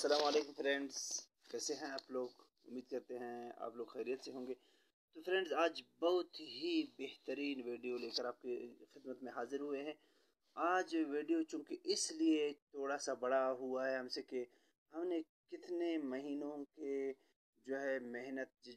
अस्सलाम वालेकुम फ्रेंड्स, कैसे हैं आप लोग। उम्मीद करते हैं आप लोग खैरियत से होंगे। तो फ्रेंड्स, आज बहुत ही बेहतरीन वीडियो लेकर आपकी खिदमत में हाजिर हुए हैं। आज वीडियो चूँकि इसलिए थोड़ा सा बड़ा हुआ है हमसे कि हमने कितने महीनों के जो है मेहनत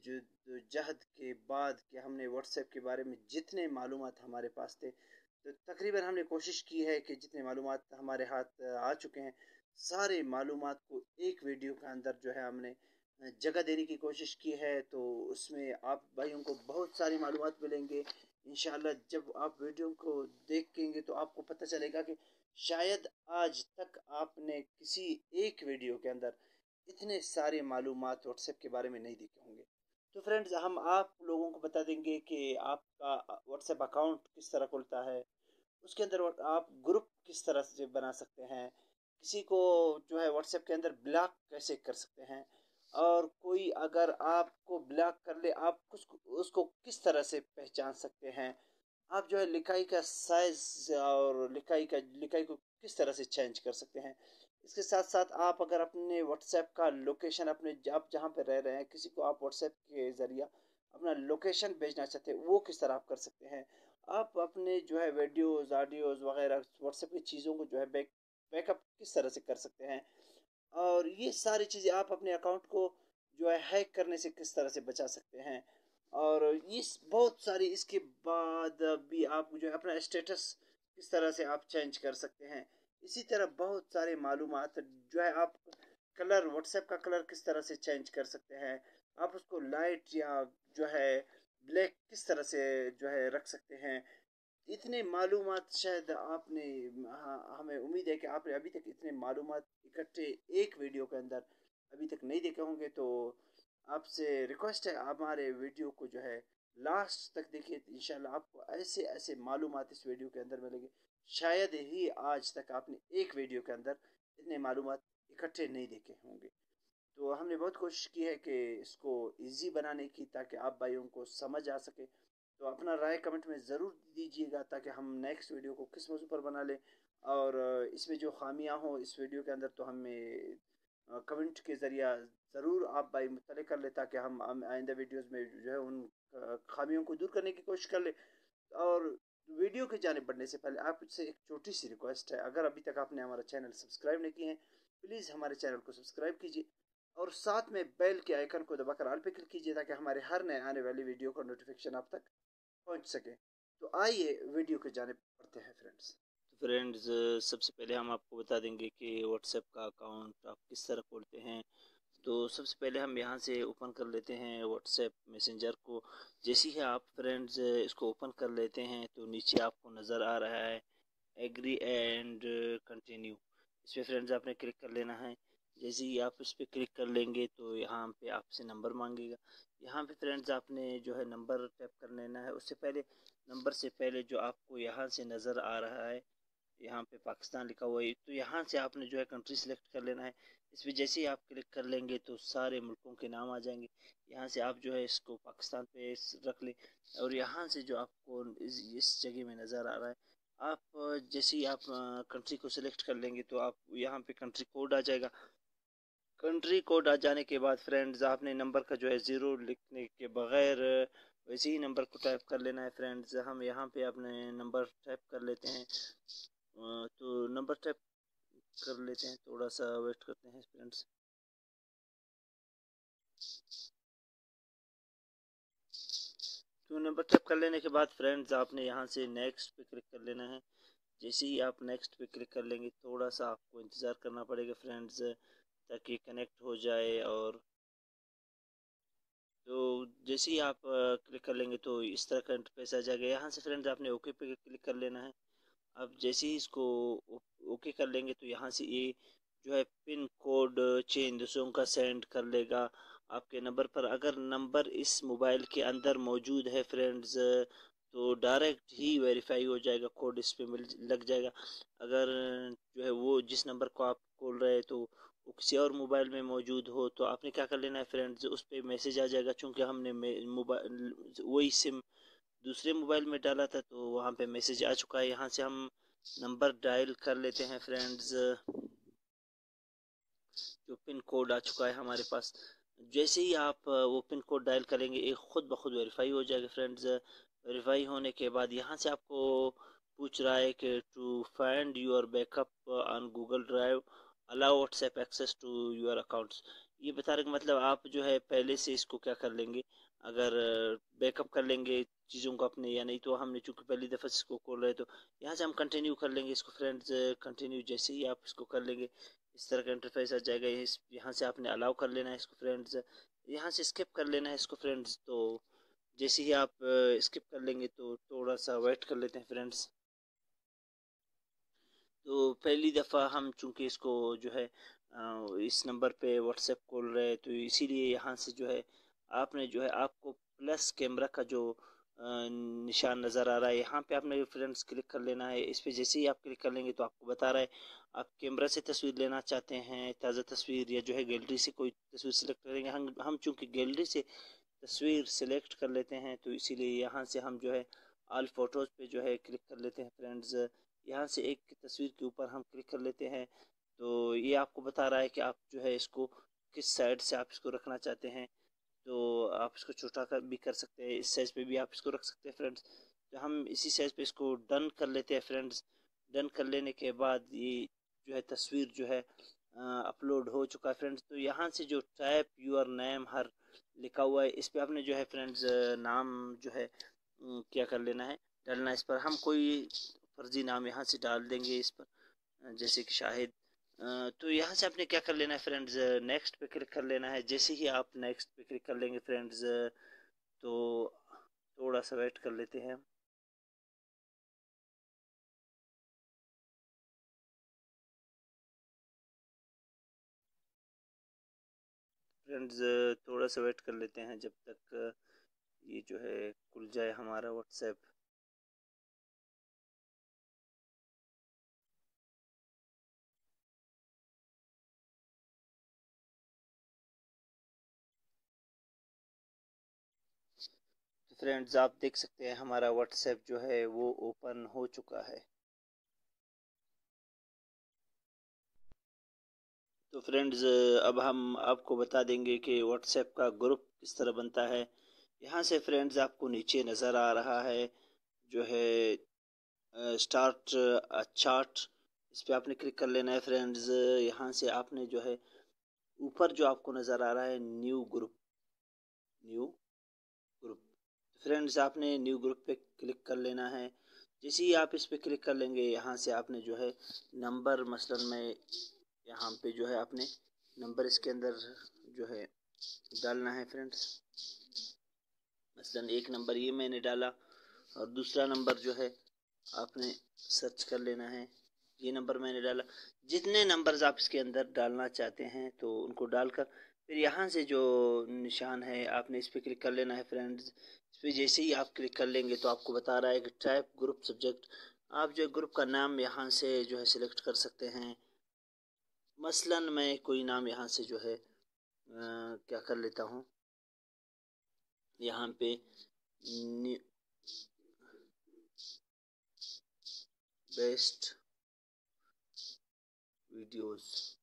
जहद के बाद कि हमने व्हाट्सएप के बारे में जितने मालूमात हमारे पास थे, तो तकरीबन हमने कोशिश की है कि जितने मालूमात हमारे हाथ आ चुके हैं, सारे मालूमात को एक वीडियो के अंदर जो है हमने जगह देने की कोशिश की है। तो उसमें आप भाइयों को बहुत सारी मालूमात मिलेंगे। इंशाल्लाह जब आप वीडियो को देखेंगे तो आपको पता चलेगा कि शायद आज तक आपने किसी एक वीडियो के अंदर इतने सारे मालूमात व्हाट्सएप के बारे में नहीं देखे होंगे। तो फ्रेंड्स, हम आप लोगों को बता देंगे कि आपका व्हाट्सएप अकाउंट किस तरह खुलता है, उसके अंदर आप ग्रुप किस तरह से बना सकते हैं, किसी को जो है व्हाट्सएप के अंदर ब्लॉक कैसे कर सकते हैं, और कोई अगर आपको ब्लॉक कर ले आप उसको किस तरह से पहचान सकते हैं। आप जो है लिखाई का साइज और लिखाई को किस तरह से चेंज कर सकते हैं। इसके साथ साथ आप अगर अपने व्हाट्सएप का लोकेशन अपने आप जहाँ पे रह रहे हैं, किसी को आप व्हाट्सएप के ज़रिए अपना लोकेशन भेजना चाहते हैं, वो किस तरह आप कर सकते हैं। आप अपने जो है वीडियोज़ ऑडियोज़ वगैरह व्हाट्सएप की चीज़ों को जो है बैकअप किस तरह से कर सकते हैं। और ये सारी चीज़ें आप अपने अकाउंट को जो है हैक करने से किस तरह से बचा सकते हैं। और इस बहुत सारी इसके बाद भी आप जो है अपना स्टेटस किस तरह से आप चेंज कर सकते हैं। इसी तरह बहुत सारे मालूमात जो है आप कलर व्हाट्सएप का कलर किस तरह से चेंज कर सकते हैं। आप उसको लाइट या जो है ब्लैक किस तरह से जो है रख सकते हैं। इतने मालूमात शायद आपने हमें उम्मीद है कि आपने अभी तक इतने मालूमात इकट्ठे एक वीडियो के अंदर अभी तक नहीं देखे होंगे। तो आपसे रिक्वेस्ट है, आप हमारे वीडियो को जो है लास्ट तक देखिए। इंशाल्लाह आपको ऐसे ऐसे मालूमात इस वीडियो के अंदर मिलेंगे, शायद ही आज तक आपने एक वीडियो के अंदर इतने मालूमात इकट्ठे नहीं देखे होंगे। तो हमने बहुत कोशिश की है कि इसको इजी बनाने की, ताकि आप भाइयों को समझ आ सके। तो अपना राय कमेंट में ज़रूर दीजिएगा ताकि हम नेक्स्ट वीडियो को किस मौजू पर बना लें। और इसमें जो खामियां हो इस वीडियो के अंदर, तो हमें कमेंट के ज़रिए ज़रूर आप भाई मुतले कर ले, ताकि हम आइंदा वीडियोज़ में जो है उन खामियों को दूर करने की कोशिश कर ले। और वीडियो की जानिब बढ़ने से पहले आपसे एक छोटी सी रिक्वेस्ट है, अगर अभी तक आपने हमारा चैनल सब्सक्राइब नहीं किए हैं, प्लीज़ हमारे चैनल को सब्सक्राइब कीजिए और साथ में बेल के आइकन को दबाकर ऑल पे क्लिक कीजिए, ताकि हमारे हर नए आने वाली वीडियो का नोटिफिकेशन आप तक पहुंच सके। तो आइए वीडियो के जानिब बढ़ते हैं फ्रेंड्स। तो फ्रेंड्स, सबसे पहले हम आपको बता देंगे कि व्हाट्सएप का अकाउंट आप किस तरह खोलते हैं। तो सबसे पहले हम यहाँ से ओपन कर लेते हैं व्हाट्सएप मैसेंजर को। जैसे ही आप फ्रेंड्स इसको ओपन कर लेते हैं तो नीचे आपको नज़र आ रहा है एग्री एंड कंटिन्यू। इस पर फ्रेंड्स आपने क्लिक कर लेना है। जैसे ही आप इस पर क्लिक कर लेंगे तो यहाँ पे आपसे नंबर मांगेगा। यहाँ पे फ्रेंड्स आपने जो है नंबर टैप कर लेना है। उससे पहले नंबर से पहले जो आपको यहाँ से नज़र आ रहा है, यहाँ पे पाकिस्तान लिखा हुआ है, तो यहाँ से आपने जो है कंट्री सेलेक्ट कर लेना है। इस पर जैसे ही आप क्लिक कर लेंगे तो सारे मुल्कों के नाम आ जाएंगे। यहाँ से आप जो है इसको पाकिस्तान पे रख लें। और यहाँ से जो आपको इस जगह में नज़र आ रहा है, आप जैसे ही आप कंट्री को सिलेक्ट कर लेंगे तो आप यहाँ पे कंट्री कोड आ जाएगा। कंट्री कोड आ जाने के बाद फ्रेंड्स आपने नंबर का जो है ज़ीरो लिखने के बगैर वैसे ही नंबर को टाइप कर लेना है। फ्रेंड्स हम यहाँ पे अपने नंबर टाइप कर लेते हैं। तो नंबर टाइप कर लेते हैं, थोड़ा सा वेट करते हैं फ्रेंड्स। तो नंबर टाइप कर लेने के बाद फ्रेंड्स आपने यहाँ से नेक्स्ट पे क्लिक कर लेना है। जैसे ही आप नेक्स्ट पे क्लिक कर लेंगे, थोड़ा सा आपको इंतज़ार करना पड़ेगा फ्रेंड्स, ताकि कनेक्ट हो जाए। और तो जैसे ही आप क्लिक कर लेंगे तो इस तरह का इंटरफेस आ जाएगा। यहाँ से फ्रेंड्स आपने ओके पे क्लिक कर लेना है। अब जैसे ही इसको ओके कर लेंगे तो यहाँ से ये जो है पिन कोड 6 हिंदुस्तान का सेंड कर लेगा आपके नंबर पर। अगर नंबर इस मोबाइल के अंदर मौजूद है फ्रेंड्स, तो डायरेक्ट ही वेरीफाई हो जाएगा, कोड इस पे मिल लग जाएगा। अगर जो है वो जिस नंबर को आप खोल रहे हैं तो वो किसी और मोबाइल में मौजूद हो, तो आपने क्या कर लेना है फ्रेंड्स, उस पर मैसेज आ जाएगा। चूँकि हमने मोबाइल वही सिम दूसरे मोबाइल में डाला था तो वहाँ पे मैसेज आ चुका है। यहाँ से हम नंबर डायल कर लेते हैं फ्रेंड्स। जो पिन कोड आ चुका है हमारे पास। जैसे ही आप वो पिन कोड डायल करेंगे एक खुद ब खुद वेरीफाई हो जाएगा फ्रेंड्स। वेरीफाई होने के बाद यहाँ से आपको पूछ रहा है कि to find your backup on Google Drive allow WhatsApp access to your accounts. ये बताने का मतलब आप जो है पहले से इसको क्या कर लेंगे, अगर बैकअप कर लेंगे चीज़ों को अपने, या नहीं तो हमने चूँकि पहली दफ़ा इसको खोल रहे तो यहाँ से हम कंटिन्यू कर लेंगे इसको फ्रेंड्स। कंटिन्यू जैसे ही आप इसको कर लेंगे इस तरह का इंटरफेस आ जाएगा। यहाँ से आपने अलाउ कर लेना है इसको फ्रेंड्स, यहाँ से स्किप कर लेना है इसको फ्रेंड्स। तो जैसे ही आप स्किप कर लेंगे तो थोड़ा सा वेट कर लेते हैं फ्रेंड्स। तो पहली दफ़ा हम चूँकि इसको जो है इस नंबर पे व्हाट्सएप खोल रहे हैं तो इसीलिए यहाँ से जो है आपने जो है आपको प्लस कैमरा का जो निशान नज़र आ रहा है यहाँ पे आपने फ्रेंड्स क्लिक कर लेना है इस पे। जैसे ही आप क्लिक कर लेंगे तो आपको बता रहा है आप कैमरा से तस्वीर लेना चाहते हैं, ताज़ा तस्वीर, या जो है गैलरी से कोई तस्वीर सेलेक्ट करेंगे। हम चूँकि गैलरी से तस्वीर सेलेक्ट कर लेते हैं तो इसीलिए यहाँ से हम जो है ऑल फोटोज़ पे जो है क्लिक कर लेते हैं फ्रेंड्स। यहाँ से एक तस्वीर के ऊपर हम क्लिक कर लेते हैं तो ये आपको बता रहा है कि आप जो है इसको किस साइड से आप इसको रखना चाहते हैं। तो आप इसको छोटा कर भी कर सकते हैं, इस साइज़ पे भी आप इसको रख सकते हैं फ्रेंड्स। तो हम इसी साइज़ पे इसको डन कर लेते हैं फ्रेंड्स। डन कर लेने के बाद ये जो है तस्वीर जो है अपलोड हो चुका है फ्रेंड्स। तो यहाँ से जो टाइप यूर नेम हर लिखा हुआ है इस पर आपने जो है फ्रेंड्स नाम जो है क्या कर लेना है, डालना है। इस पर हम कोई फर्जी नाम यहाँ से डाल देंगे इस पर, जैसे कि शाहिद। तो यहाँ से आपने क्या कर लेना है फ्रेंड्स, नेक्स्ट पे क्लिक कर लेना है। जैसे ही आप नेक्स्ट पे क्लिक कर लेंगे फ्रेंड्स तो थोड़ा सा वेट कर लेते हैं फ्रेंड्स। थोड़ा सा वेट कर लेते हैं जब तक ये जो है खुल जाए हमारा व्हाट्सएप। तो फ्रेंड्स आप देख सकते हैं हमारा व्हाट्सएप जो है वो ओपन हो चुका है। तो फ्रेंड्स अब हम आपको बता देंगे कि व्हाट्सएप का ग्रुप किस तरह बनता है। यहाँ से फ्रेंड्स आपको नीचे नज़र आ रहा है जो है स्टार्ट चार्ट, इस पर आपने क्लिक कर लेना है फ्रेंड्स। यहाँ से आपने जो है ऊपर जो आपको नज़र आ रहा है new group, new group friends आपने न्यू ग्रुप पे क्लिक कर लेना है। जैसे ही आप इस पे क्लिक कर लेंगे यहाँ से आपने जो है नंबर, मसलन में यहाँ पे जो है आपने नंबर इसके अंदर जो है डालना है फ्रेंड्स। मसलन एक नंबर ये मैंने डाला और दूसरा नंबर जो है आपने सर्च कर लेना है, ये नंबर मैंने डाला। जितने नंबर्स आप इसके अंदर डालना चाहते हैं तो उनको डालकर फिर यहाँ से जो निशान है आपने इस पर क्लिक कर लेना है फ्रेंड्स। इस पर जैसे ही आप क्लिक कर लेंगे तो आपको बता रहा है कि टाइप ग्रुप सब्जेक्ट। आप जो ग्रुप का नाम यहाँ से जो है सिलेक्ट कर सकते हैं। मसलन मैं कोई नाम यहाँ से जो है क्या कर लेता हूँ, यहाँ पे बेस्ट वीडियोस,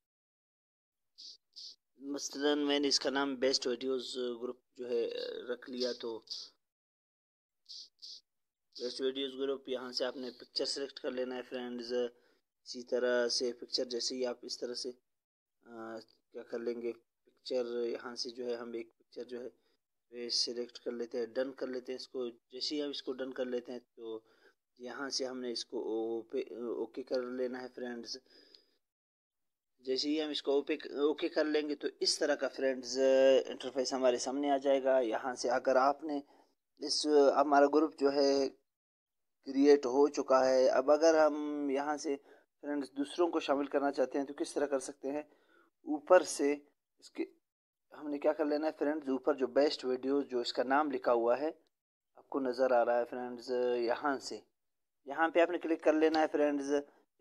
मसलन मैंने इसका नाम बेस्ट वीडियोस ग्रुप जो है रख लिया। तो बेस्ट वीडियोस ग्रुप, यहाँ से आपने पिक्चर सेलेक्ट कर लेना है फ्रेंड्स। इसी तरह से पिक्चर जैसे ही आप इस तरह से क्या कर लेंगे पिक्चर, यहाँ से जो है हम एक पिक्चर जो है सिलेक्ट कर लेते हैं, डन कर लेते हैं इसको। जैसे ही हम इसको डन कर लेते हैं तो यहाँ से हमने इसको ओके कर लेना है फ्रेंड्स। जैसे ही हम इसको ओके कर लेंगे तो इस तरह का फ्रेंड्स इंटरफेस हमारे सामने आ जाएगा। यहाँ से अगर आपने इस हमारा ग्रुप जो है क्रिएट हो चुका है। अब अगर हम यहाँ से फ्रेंड्स दूसरों को शामिल करना चाहते हैं तो किस तरह कर सकते हैं, ऊपर से इसके हमने क्या कर लेना है फ्रेंड्स, ऊपर जो बेस्ट वीडियो जो इसका नाम लिखा हुआ है आपको नज़र आ रहा है फ्रेंड्स, यहाँ पे आपने क्लिक कर लेना है फ्रेंड्स।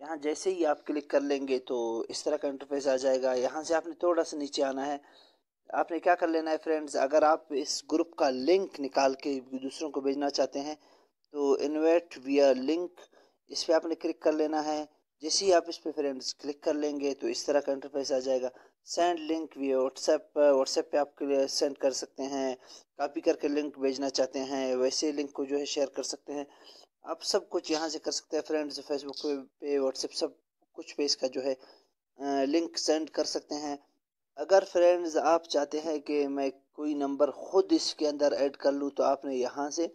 यहाँ जैसे ही आप क्लिक कर लेंगे तो इस तरह का इंटरफेस आ जाएगा। यहाँ से आपने थोड़ा सा नीचे आना है, आपने क्या कर लेना है फ्रेंड्स, अगर आप इस ग्रुप का लिंक निकाल के दूसरों को भेजना चाहते हैं तो इनवाइट विया लिंक, इस पर आपने क्लिक कर लेना है। जैसे ही आप इस पे फ्रेंड्स क्लिक कर लेंगे तो इस तरह का इंटरफेस आ जाएगा। सेंड लिंक विया व्हाट्सएप पे आप सेंड कर सकते हैं। कॉपी करके लिंक भेजना चाहते हैं वैसे लिंक को जो है शेयर कर सकते हैं। आप सब कुछ यहाँ से कर सकते हैं फ्रेंड्स। फेसबुक पे व्हाट्सएप सब कुछ पे इसका जो है लिंक सेंड कर सकते हैं। अगर फ्रेंड्स आप चाहते हैं कि मैं कोई नंबर खुद इसके अंदर ऐड कर लूँ तो आपने यहाँ से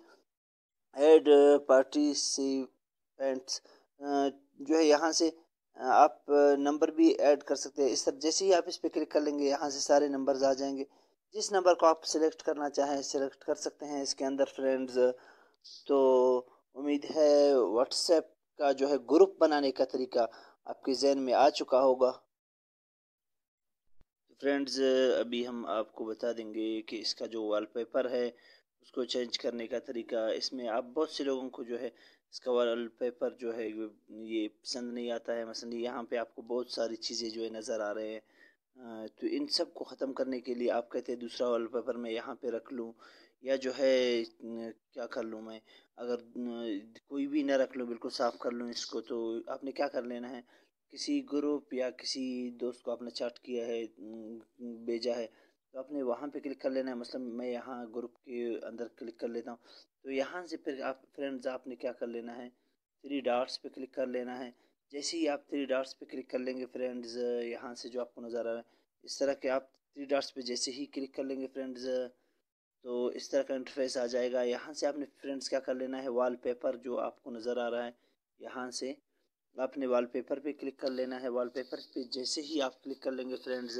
ऐड पार्टिसिपेंट्स जो है यहाँ से आप नंबर भी ऐड कर सकते हैं। इस तरह जैसे ही आप इस पर क्लिक कर लेंगे यहाँ से सारे नंबर्स आ जाएंगे। जिस नंबर को आप सिलेक्ट करना चाहें सिलेक्ट कर सकते हैं इसके अंदर फ्रेंड्स। तो उम्मीद है व्हाट्सएप का जो है ग्रुप बनाने का तरीका आपके जहन में आ चुका होगा। फ्रेंड्स अभी हम आपको बता देंगे कि इसका जो वॉलपेपर है उसको चेंज करने का तरीका। इसमें आप बहुत से लोगों को जो है इसका वॉलपेपर जो है ये पसंद नहीं आता है। मसलन यहाँ पे आपको बहुत सारी चीज़ें जो है नज़र आ रहे हैं। तो इन सब को ख़त्म करने के लिए आप कहते हैं दूसरा वॉलपेपर मैं यहाँ पे रख लूँ या जो है क्या कर लूँ मैं। अगर कोई भी ना रख लूँ बिल्कुल साफ़ कर लूँ इसको तो आपने क्या कर लेना है किसी ग्रुप या किसी दोस्त को आपने चैट किया है भेजा है तो आपने वहाँ पे क्लिक कर लेना है। मतलब मैं यहाँ ग्रुप के अंदर क्लिक कर लेता हूँ तो यहाँ से फिर आप फ्रेंड्स आपने क्या कर लेना है थ्री डॉट्स पे क्लिक कर लेना है। जैसे ही आप थ्री डॉट्स पे क्लिक कर लेंगे फ्रेंड्स यहाँ से जो आपको नज़र आ रहा है इस तरह के आप थ्री डॉट्स पे जैसे ही क्लिक कर लेंगे फ्रेंड्स तो इस तरह का इंटरफेस आ जाएगा। यहाँ से आपने फ्रेंड्स क्या कर लेना है वॉलपेपर जो आपको नज़र आ रहा है यहाँ से आपने वॉलपेपर पे क्लिक कर लेना है। वॉलपेपर पे जैसे ही आप क्लिक कर लेंगे फ्रेंड्स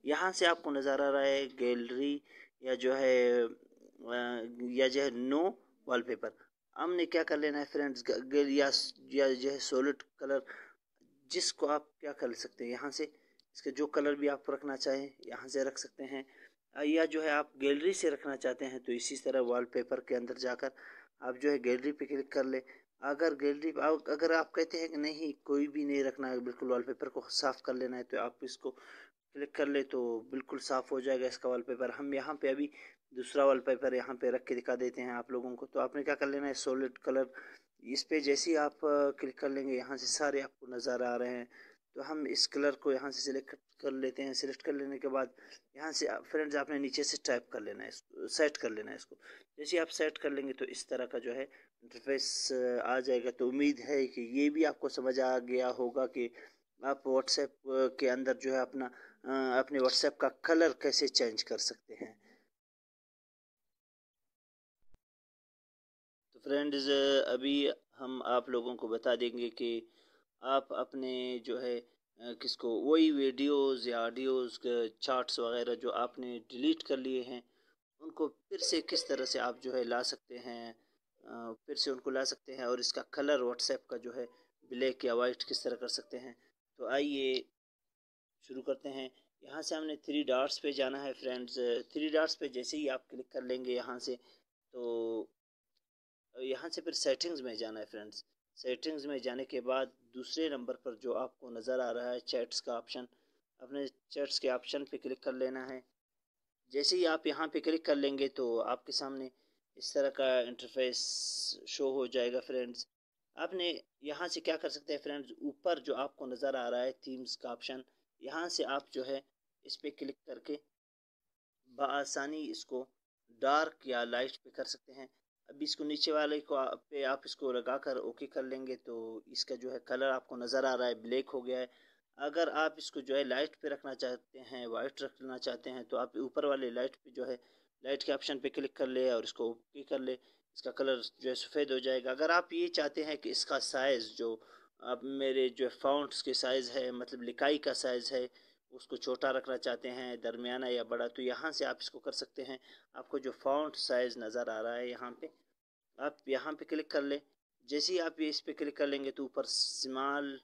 यहाँ से आपको नज़र आ रहा है गैलरी या जो है नो वॉलपेपर। हमने क्या कर लेना है फ्रेंड्स या जो है सॉलिड कलर जिसको आप क्या कर सकते हैं यहाँ से इसका जो कलर भी आप रखना चाहें यहाँ से रख सकते हैं या जो है आप गैलरी से रखना चाहते हैं तो इसी तरह वॉलपेपर के अंदर जाकर आप जो है गैलरी पे क्लिक कर ले। अगर आप कहते हैं कि नहीं कोई भी नहीं रखना है बिल्कुल वॉलपेपर को साफ़ कर लेना है तो आप इसको क्लिक कर ले तो बिल्कुल साफ़ हो जाएगा इसका वॉलपेपर। हम यहाँ पे अभी दूसरा वॉलपेपर यहाँ पे रख के दिखा देते हैं आप लोगों को। तो आपने क्या कर लेना है सॉलिड कलर इस पे जैसे ही आप क्लिक कर लेंगे यहाँ से सारे आपको नज़र आ रहे हैं। तो हम इस कलर को यहाँ से सिलेक्ट कर लेते हैं। सिलेक्ट कर लेने के बाद यहाँ से फ्रेंड्स आपने नीचे से टाइप कर लेना है इसको सेट कर लेना है इसको। जैसे आप सेट कर लेंगे तो इस तरह का जो है इंटरफेस आ जाएगा। तो उम्मीद है कि ये भी आपको समझ आ गया होगा कि आप व्हाट्सएप के अंदर जो है अपने व्हाट्सएप का कलर कैसे चेंज कर सकते हैं। तो फ्रेंड्स अभी हम आप लोगों को बता देंगे कि आप अपने जो है किसको वही वीडियोस या ऑडियोज़ चार्ट्स वगैरह जो आपने डिलीट कर लिए हैं उनको फिर से किस तरह से आप जो है ला सकते हैं फिर से उनको ला सकते हैं और इसका कलर व्हाट्सएप का जो है ब्लैक या वाइट किस तरह कर सकते हैं। तो आइए शुरू करते हैं। यहाँ से हमने थ्री डॉट्स पे जाना है फ्रेंड्स। थ्री डॉट्स पे जैसे ही आप क्लिक कर लेंगे यहाँ से तो यहाँ से फिर सेटिंग्स में जाना है फ्रेंड्स। सेटिंग्स में जाने के बाद दूसरे नंबर पर जो आपको नज़र आ रहा है चैट्स का ऑप्शन अपने चैट्स के ऑप्शन पे क्लिक कर लेना है। जैसे ही आप यहाँ पे क्लिक कर लेंगे तो आपके सामने इस तरह का इंटरफेस शो हो जाएगा फ्रेंड्स। आपने यहाँ से क्या कर सकते हैं फ्रेंड्स ऊपर जो आपको नज़र आ रहा है थीम्स का ऑप्शन यहाँ से आप जो है इस पे क्लिक करके बआसानी इसको डार्क या लाइट पे कर सकते हैं। अभी इसको नीचे वाले को पे आप इसको लगा कर ओके कर लेंगे तो इसका जो है कलर आपको नज़र आ रहा है ब्लैक हो गया है। अगर आप इसको जो है लाइट पे रखना चाहते हैं वाइट रखना चाहते हैं तो आप ऊपर वाले लाइट पे जो है लाइट के ऑप्शन पे क्लिक कर ले और इसको ओके कर ले इसका कलर जो है सफ़ेद हो जाएगा। अगर आप ये चाहते हैं कि इसका साइज़ जो अब मेरे जो फ़ॉन्ट्स के साइज़ है मतलब लिखाई का साइज़ है उसको छोटा रखना चाहते हैं दरमियाना या बड़ा तो यहाँ से आप इसको कर सकते हैं। आपको जो फ़ॉन्ट साइज़ नज़र आ रहा है यहाँ पे आप यहाँ पे क्लिक कर ले। जैसे ही आप ये इस पे क्लिक कर लेंगे तो ऊपर स्मॉल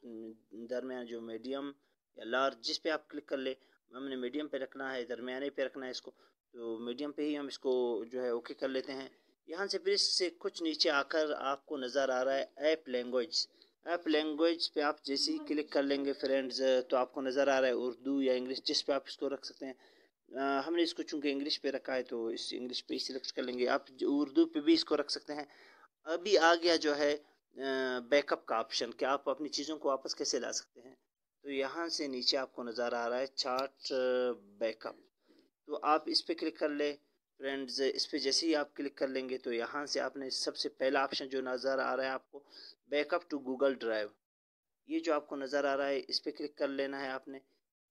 दरमियान जो मीडियम या लार्ज जिस पे आप क्लिक कर ले हमने मीडियम पे रखना है दरमियाने पे रखना है इसको तो मीडियम पे ही हम इसको जो है ओके कर लेते हैं। यहाँ से फिर इससे कुछ नीचे आकर आपको नज़र आ रहा है ऐप लैंग्वेज पे आप जैसे ही क्लिक कर लेंगे फ्रेंड्स तो आपको नज़र आ रहा है उर्दू या इंग्लिश जिस पे आप इसको रख सकते हैं। हमने इसको चूँकि इंग्लिश पे रखा है तो इस इंग्लिश पे ही सिलेक्ट कर लेंगे। आप उर्दू पे भी इसको रख सकते हैं। अभी आ गया जो है बैकअप का ऑप्शन कि आप अपनी चीज़ों को वापस कैसे ला सकते हैं। तो यहाँ से नीचे आपको नज़र आ रहा है चार्ट बैकअप, तो आप इस पर क्लिक कर ले फ्रेंड्स। इस पर जैसे ही आप क्लिक कर लेंगे तो यहाँ से आपने सबसे पहला ऑप्शन जो नज़र आ रहा है आपको, बैकअप टू गूगल ड्राइव, ये जो आपको नज़र आ रहा है इस पर क्लिक कर लेना है आपने।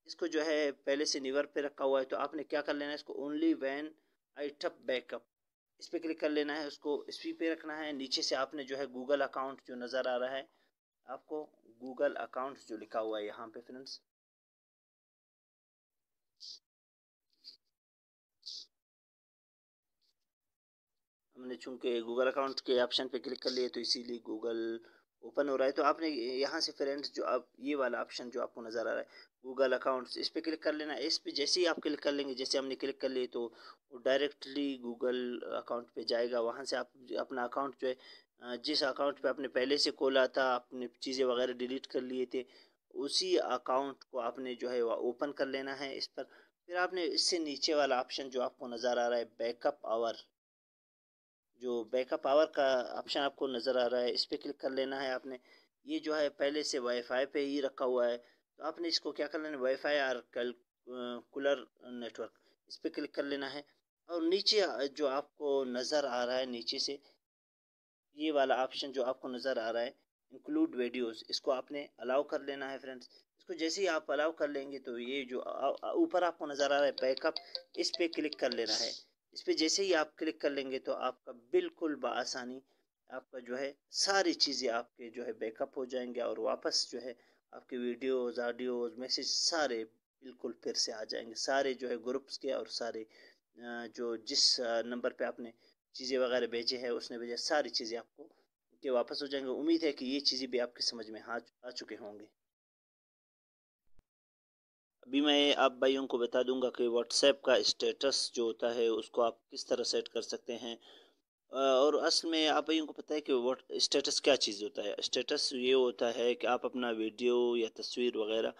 इसको जो है पहले से निवर पे रखा हुआ है, तो आपने क्या कर लेना है, इसको only when I tub backup, इस पर क्लिक कर लेना है, उसको इसी पे रखना है। नीचे से आपने जो है गूगल अकाउंट जो नज़र आ रहा है आपको, गूगल अकाउंट जो लिखा हुआ है यहाँ पे फ्रेंड्स, हमने चूंकि गूगल अकाउंट के ऑप्शन पे क्लिक कर लिए तो इसीलिए गूगल ओपन हो रहा है। तो आपने यहाँ से फ्रेंड्स जो आप ये वाला ऑप्शन जो आपको नज़र आ रहा है गूगल अकाउंट्स, इस पे क्लिक कर लेना है। इस पे जैसे ही आप क्लिक कर लेंगे, जैसे हमने क्लिक कर लिए तो वो डायरेक्टली गूगल अकाउंट पे जाएगा। वहाँ से आप अपना अकाउंट जो है जिस अकाउंट पे आपने पहले से खोला था, अपनी चीज़ें वगैरह डिलीट कर लिए थे, उसी अकाउंट को आपने जो है वो ओपन कर लेना है इस पर। फिर आपने इससे नीचे वाला ऑप्शन जो आपको नज़र आ रहा है बैकअप आवर, जो बैकअप आवर का ऑप्शन आपको नज़र आ रहा है इस पर क्लिक कर लेना है आपने। ये जो है पहले से वाईफाई पे ही रखा हुआ है, तो आपने इसको क्या कर लेना है, वाईफाई और कूलर नेटवर्क, इस पर क्लिक कर लेना है। और नीचे जो आपको नज़र आ रहा है नीचे से ये वाला ऑप्शन जो आपको नज़र आ रहा है इंक्लूड वीडियोस, इसको आपने अलाउ कर लेना है फ्रेंड्स। इसको जैसे ही आप अलाउ कर लेंगे तो ये जो ऊपर आपको नज़र आ रहा है बैकअप, इस पर क्लिक कर लेना है। इस पर जैसे ही आप क्लिक कर लेंगे तो आपका बिल्कुल बआसानी आपका जो है सारी चीज़ें आपके जो है बैकअप हो जाएंगे, और वापस जो है आपके वीडियोज़ ऑडियोज़ मैसेज सारे बिल्कुल फिर से आ जाएंगे, सारे जो है ग्रुप्स के, और सारे जो जिस नंबर पे आपने चीज़ें वगैरह भेजे हैं उसने भेजा, सारी चीज़ें आपको के वापस हो जाएंगे। उम्मीद है कि ये चीज़ें भी आपकी समझ में आ चुके होंगे। अभी मैं आप भाइयों को बता दूंगा कि व्हाट्सएप का स्टेटस जो होता है उसको आप किस तरह सेट कर सकते हैं। और असल में आप भाइयों को पता है कि व्हाट स्टेटस क्या चीज़ होता है। स्टेटस ये होता है कि आप अपना वीडियो या तस्वीर वगैरह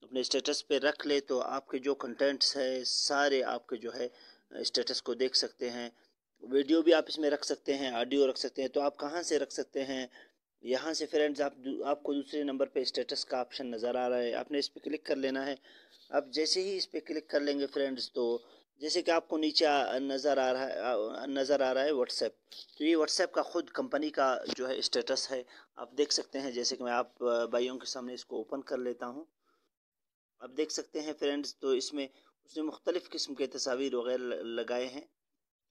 अपने स्टेटस पे रख ले तो आपके जो कंटेंट्स है सारे आपके जो है स्टेटस को देख सकते हैं। वीडियो भी आप इसमें रख सकते हैं, ऑडियो रख सकते हैं। तो आप कहाँ से रख सकते हैं, यहाँ से फ्रेंड्स आपको दूसरे नंबर पे स्टेटस का ऑप्शन नज़र आ रहा है, आपने इस पर क्लिक कर लेना है। अब जैसे ही इस पर क्लिक कर लेंगे फ्रेंड्स तो जैसे कि आपको नीचे नज़र आ रहा है व्हाट्सएप, तो ये व्हाट्सएप का ख़ुद कंपनी का जो है स्टेटस है, आप देख सकते हैं। जैसे कि मैं आप भाइयों के सामने इसको ओपन कर लेता हूँ, आप देख सकते हैं फ्रेंड्स। तो इसमें उसने मुख्तलिफ़ किस्म के तस्वीर वगैरह लगाए हैं।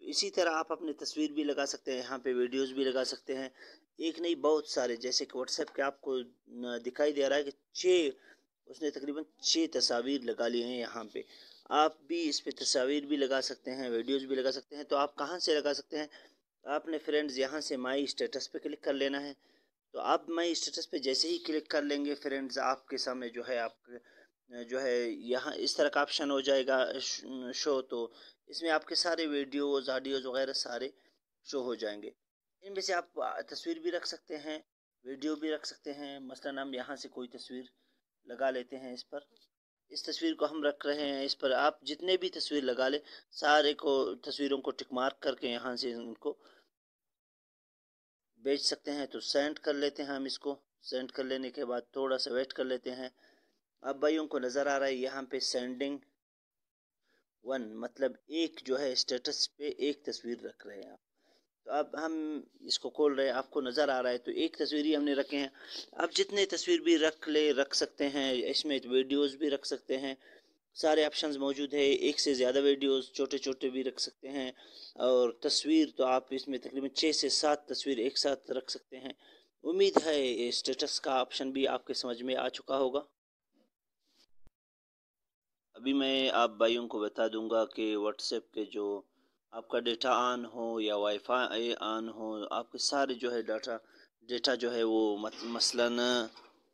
तो इसी तरह आप अपनी तस्वीर भी लगा सकते हैं, यहाँ पे वीडियोस भी लगा सकते हैं, एक नहीं बहुत सारे। जैसे कि व्हाट्सएप के आपको दिखाई दे रहा है कि 6 उसने तकरीबन 6 तस्वीर लगा ली हैं यहाँ पे। आप भी इस पे तस्वीर भी लगा सकते हैं, वीडियोस भी लगा सकते हैं। तो आप कहाँ से लगा सकते हैं, आपने फ्रेंड्स यहाँ से माई स्टेटस पे क्लिक कर लेना है। तो आप माई स्टेटस पे जैसे ही क्लिक कर लेंगे फ्रेंड्स आपके सामने जो है आप जो है यहाँ इस तरह का ऑप्शन हो जाएगा शो। तो इसमें आपके सारे वीडियोस ऑडियोज वगैरह सारे शो हो जाएंगे। इनमें से आप तस्वीर भी रख सकते हैं, वीडियो भी रख सकते हैं। मसलन हम यहाँ से कोई तस्वीर लगा लेते हैं, इस पर इस तस्वीर को हम रख रहे हैं, इस पर आप जितने भी तस्वीर लगा ले सारे को तस्वीरों को टिक मार्क करके यहाँ से उनको भेज सकते हैं। तो सेंड कर लेते हैं हम इसको, सेंड कर लेने के बाद थोड़ा सा वेट कर लेते हैं। अब भाइयों को नज़र आ रहा है यहाँ पे सेंडिंग 1, मतलब एक जो है स्टेटस पे एक तस्वीर रख रहे हैं आप। तो अब हम इसको खोल रहे हैं, आपको नज़र आ रहा है तो एक तस्वीर ही हमने रखे हैं। अब जितने तस्वीर भी रख सकते हैं, इसमें वीडियोस भी रख सकते हैं, सारे ऑप्शंस मौजूद है। एक से ज़्यादा वीडियोस छोटे छोटे भी रख सकते हैं, और तस्वीर तो आप इसमें तकरीबन 6 से 7 तस्वीर एक साथ रख सकते हैं। उम्मीद है स्टेटस का ऑप्शन भी आपके समझ में आ चुका होगा। अभी मैं आप भाइयों को बता दूंगा कि व्हाट्सएप के जो आपका डेटा ऑन हो या वाईफाई ऑन हो, आपके सारे जो है डेटा जो है वो मसलन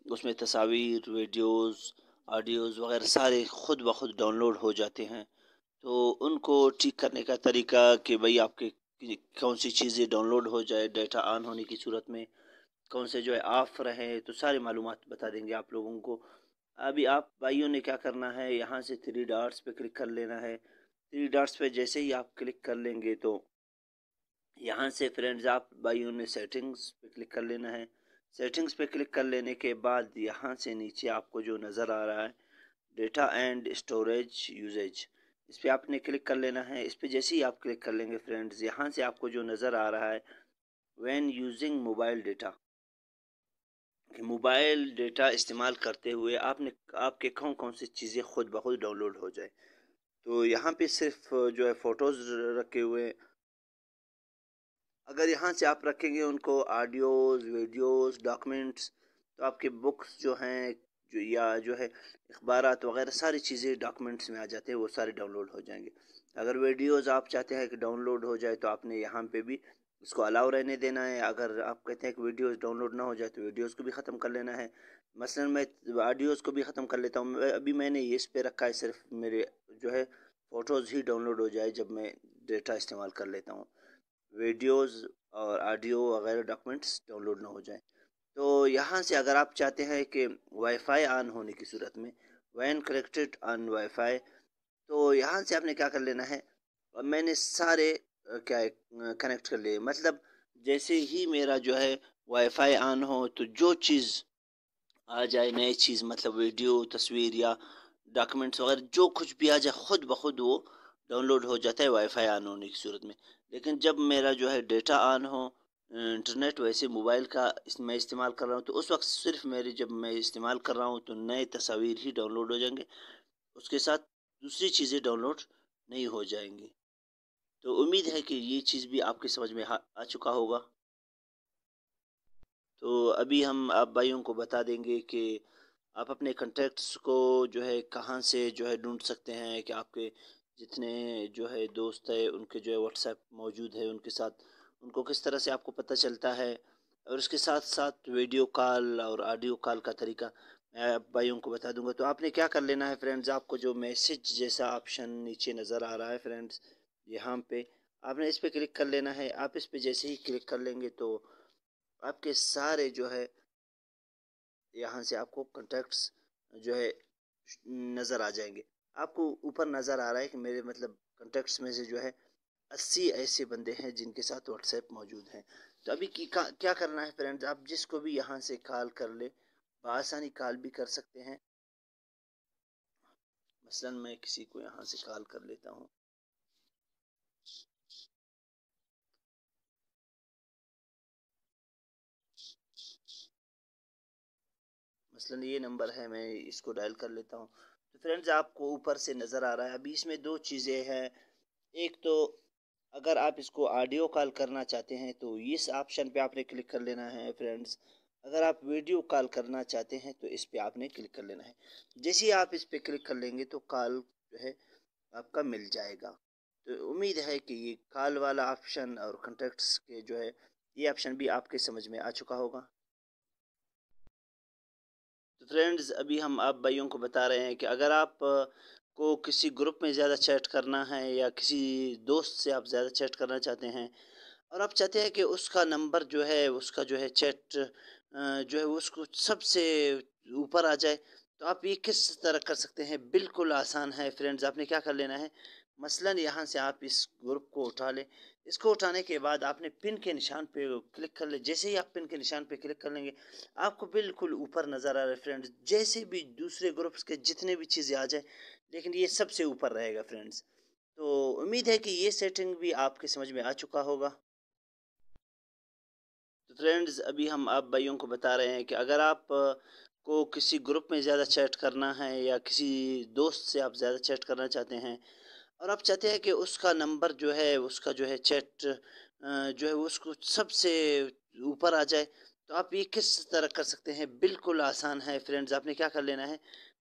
उसमें तस्वीर वीडियोस ऑडियोज़ वगैरह सारे ख़ुद ब खुद डाउनलोड हो जाते हैं। तो उनको ठीक करने का तरीका कि भाई आपके कौन सी चीज़ें डाउनलोड हो जाए डेटा ऑन होने की सूरत में, कौन से जो है ऑफ रहे, तो सारी मालूमात बता देंगे आप लोगों को। अभी आप भाइयों ने क्या करना है, यहाँ से 3 डॉट्स पे क्लिक कर लेना है। 3 डॉट्स पे जैसे ही आप क्लिक कर लेंगे तो यहाँ से फ्रेंड्स आप भाइयों ने सेटिंग्स पे क्लिक कर लेना है। सेटिंग्स पे क्लिक कर लेने के बाद यहाँ से नीचे आपको जो नज़र आ रहा है डेटा एंड स्टोरेज यूजेज, इस पर आपने क्लिक कर लेना है। इस पर जैसे ही आप क्लिक कर लेंगे फ्रेंड्स, यहाँ से आपको जो नज़र आ रहा है व्हेन यूजिंग मोबाइल डेटा, कि मोबाइल डेटा इस्तेमाल करते हुए आपके कौन कौन सी चीज़ें खुद ब खुद डाउनलोड हो जाए। तो यहाँ पे सिर्फ जो है फ़ोटोज़ रखे हुए, अगर यहाँ से आप रखेंगे उनको ऑडियोज़, वीडियोज़, डॉक्यूमेंट्स, तो आपके बुक्स जो हैं जो या जो है अखबारात वगैरह सारी चीज़ें डॉक्यूमेंट्स में आ जाते हैं, वो सारे डाउनलोड हो जाएंगे। अगर वीडियोज़ आप चाहते हैं कि डाउनलोड हो जाए तो आपने यहाँ पे भी उसको अलाउ रहने देना है। अगर आप कहते हैं कि वीडियोज़ डाउनलोड ना हो जाए तो वीडियोज़ को भी ख़त्म कर लेना है। मसलन मैं ऑडियोज़ को भी ख़त्म कर लेता हूँ। अभी मैंने ये इस पर रखा है सिर्फ मेरे जो है फ़ोटोज़ ही डाउनलोड हो जाए जब मैं डेटा इस्तेमाल कर लेता हूँ, वीडियोज़ और ऑडियो वगैरह डॉक्यूमेंट्स डाउनलोड ना हो जाए। तो यहाँ से अगर आप चाहते हैं कि वाईफाई ऑन होने की सूरत में वैन कनेक्टेड ऑन वाईफाई, तो यहाँ से आपने क्या कर लेना है, और मैंने सारे क्या है कनेक्ट कर लिए। मतलब जैसे ही मेरा जो है वाईफाई ऑन हो तो जो चीज़ आ जाए नई चीज़, मतलब वीडियो, तस्वीर या डॉक्यूमेंट्स वगैरह जो कुछ भी आ जाए खुद ब खुद वो डाउनलोड हो जाता है वाईफाई ऑन होने की सूरत में। लेकिन जब मेरा जो है डेटा ऑन हो, इंटरनेट वैसे मोबाइल का मैं इस्तेमाल कर रहा हूँ, तो उस वक्त सिर्फ मेरी जब मैं इस्तेमाल कर रहा हूँ तो नए तस्वीर ही डाउनलोड हो जाएंगे, उसके साथ दूसरी चीज़ें डाउनलोड नहीं हो जाएंगी। तो उम्मीद है कि ये चीज़ भी आपकी समझ में आ चुका होगा। तो अभी हम आप भाइयों को बता देंगे कि आप अपने कॉन्टैक्ट्स को जो है कहाँ से जो है ढूंढ सकते हैं, कि आपके जितने जो है दोस्त है उनके जो है व्हाट्सएप मौजूद है उनके साथ उनको किस तरह से आपको पता चलता है। और उसके साथ साथ वीडियो कॉल और ऑडियो कॉल का तरीका मैं आप भाइयों को बता दूंगा। तो आपने क्या कर लेना है फ्रेंड्स, आपको जो मैसेज जैसा ऑप्शन नीचे नज़र आ रहा है फ्रेंड्स, यहाँ पे आपने इस पर क्लिक कर लेना है। आप इस पर जैसे ही क्लिक कर लेंगे तो आपके सारे जो है यहाँ से आपको कॉन्टैक्ट्स जो है नज़र आ जाएंगे। आपको ऊपर नज़र आ रहा है कि मेरे मतलब कॉन्टैक्ट्स में से जो है 80 ऐसे बंदे हैं जिनके साथ व्हाट्सएप मौजूद हैं। तो अभी क्या करना है फ्रेंड्स, आप जिसको भी यहाँ से कॉल कर ले बआसानी कॉल भी कर सकते हैं। मसलन मैं किसी को यहाँ से कॉल कर लेता हूँ। मसलन ये नंबर है, मैं इसको डायल कर लेता हूँ। तो फ्रेंड्स आपको ऊपर से नज़र आ रहा है, अभी इसमें दो चीज़ें हैं। एक तो अगर आप इसको ऑडियो कॉल करना चाहते हैं तो इस ऑप्शन पे आपने क्लिक कर लेना है फ्रेंड्स। अगर आप वीडियो कॉल करना चाहते हैं तो इस पे आपने क्लिक कर लेना है। जैसे ही आप इस पे क्लिक कर लेंगे तो कॉल जो है आपका मिल जाएगा। तो उम्मीद है कि ये कॉल वाला ऑप्शन और कॉन्टैक्ट्स के जो है ये ऑप्शन भी आपके समझ में आ चुका होगा। तो फ्रेंड्स अभी हम आप भाइयों को बता रहे हैं कि अगर आप को किसी ग्रुप में ज़्यादा चैट करना है या किसी दोस्त से आप ज़्यादा चैट करना चाहते हैं और आप चाहते हैं कि उसका नंबर जो है उसका जो है चैट जो है वो उसको सबसे ऊपर आ जाए, तो आप ये किस तरह कर सकते हैं। बिल्कुल आसान है फ्रेंड्स, आपने क्या कर लेना है, मसलन यहाँ से आप इस ग्रुप को उठा लें। इसको उठाने के बाद आपने पिन के निशान पे क्लिक कर ले। जैसे ही आप पिन के निशान पे क्लिक कर लेंगे आपको बिल्कुल ऊपर नज़र आ रहा है फ्रेंड्स, जैसे भी दूसरे ग्रुप्स के जितने भी चीज़ें आ जाए लेकिन ये सबसे ऊपर रहेगा फ्रेंड्स। तो उम्मीद है कि ये सेटिंग भी आपके समझ में आ चुका होगा। तो फ्रेंड्स अभी हम आप भाइयों को बता रहे हैं कि अगर आप को किसी ग्रुप में ज़्यादा चैट करना है या किसी दोस्त से आप ज़्यादा चैट करना चाहते हैं और आप चाहते हैं कि उसका नंबर जो है उसका जो है चैट जो है वो उसको सबसे ऊपर आ जाए, तो आप ये किस तरह कर सकते हैं। बिल्कुल आसान है फ्रेंड्स, आपने क्या कर लेना है,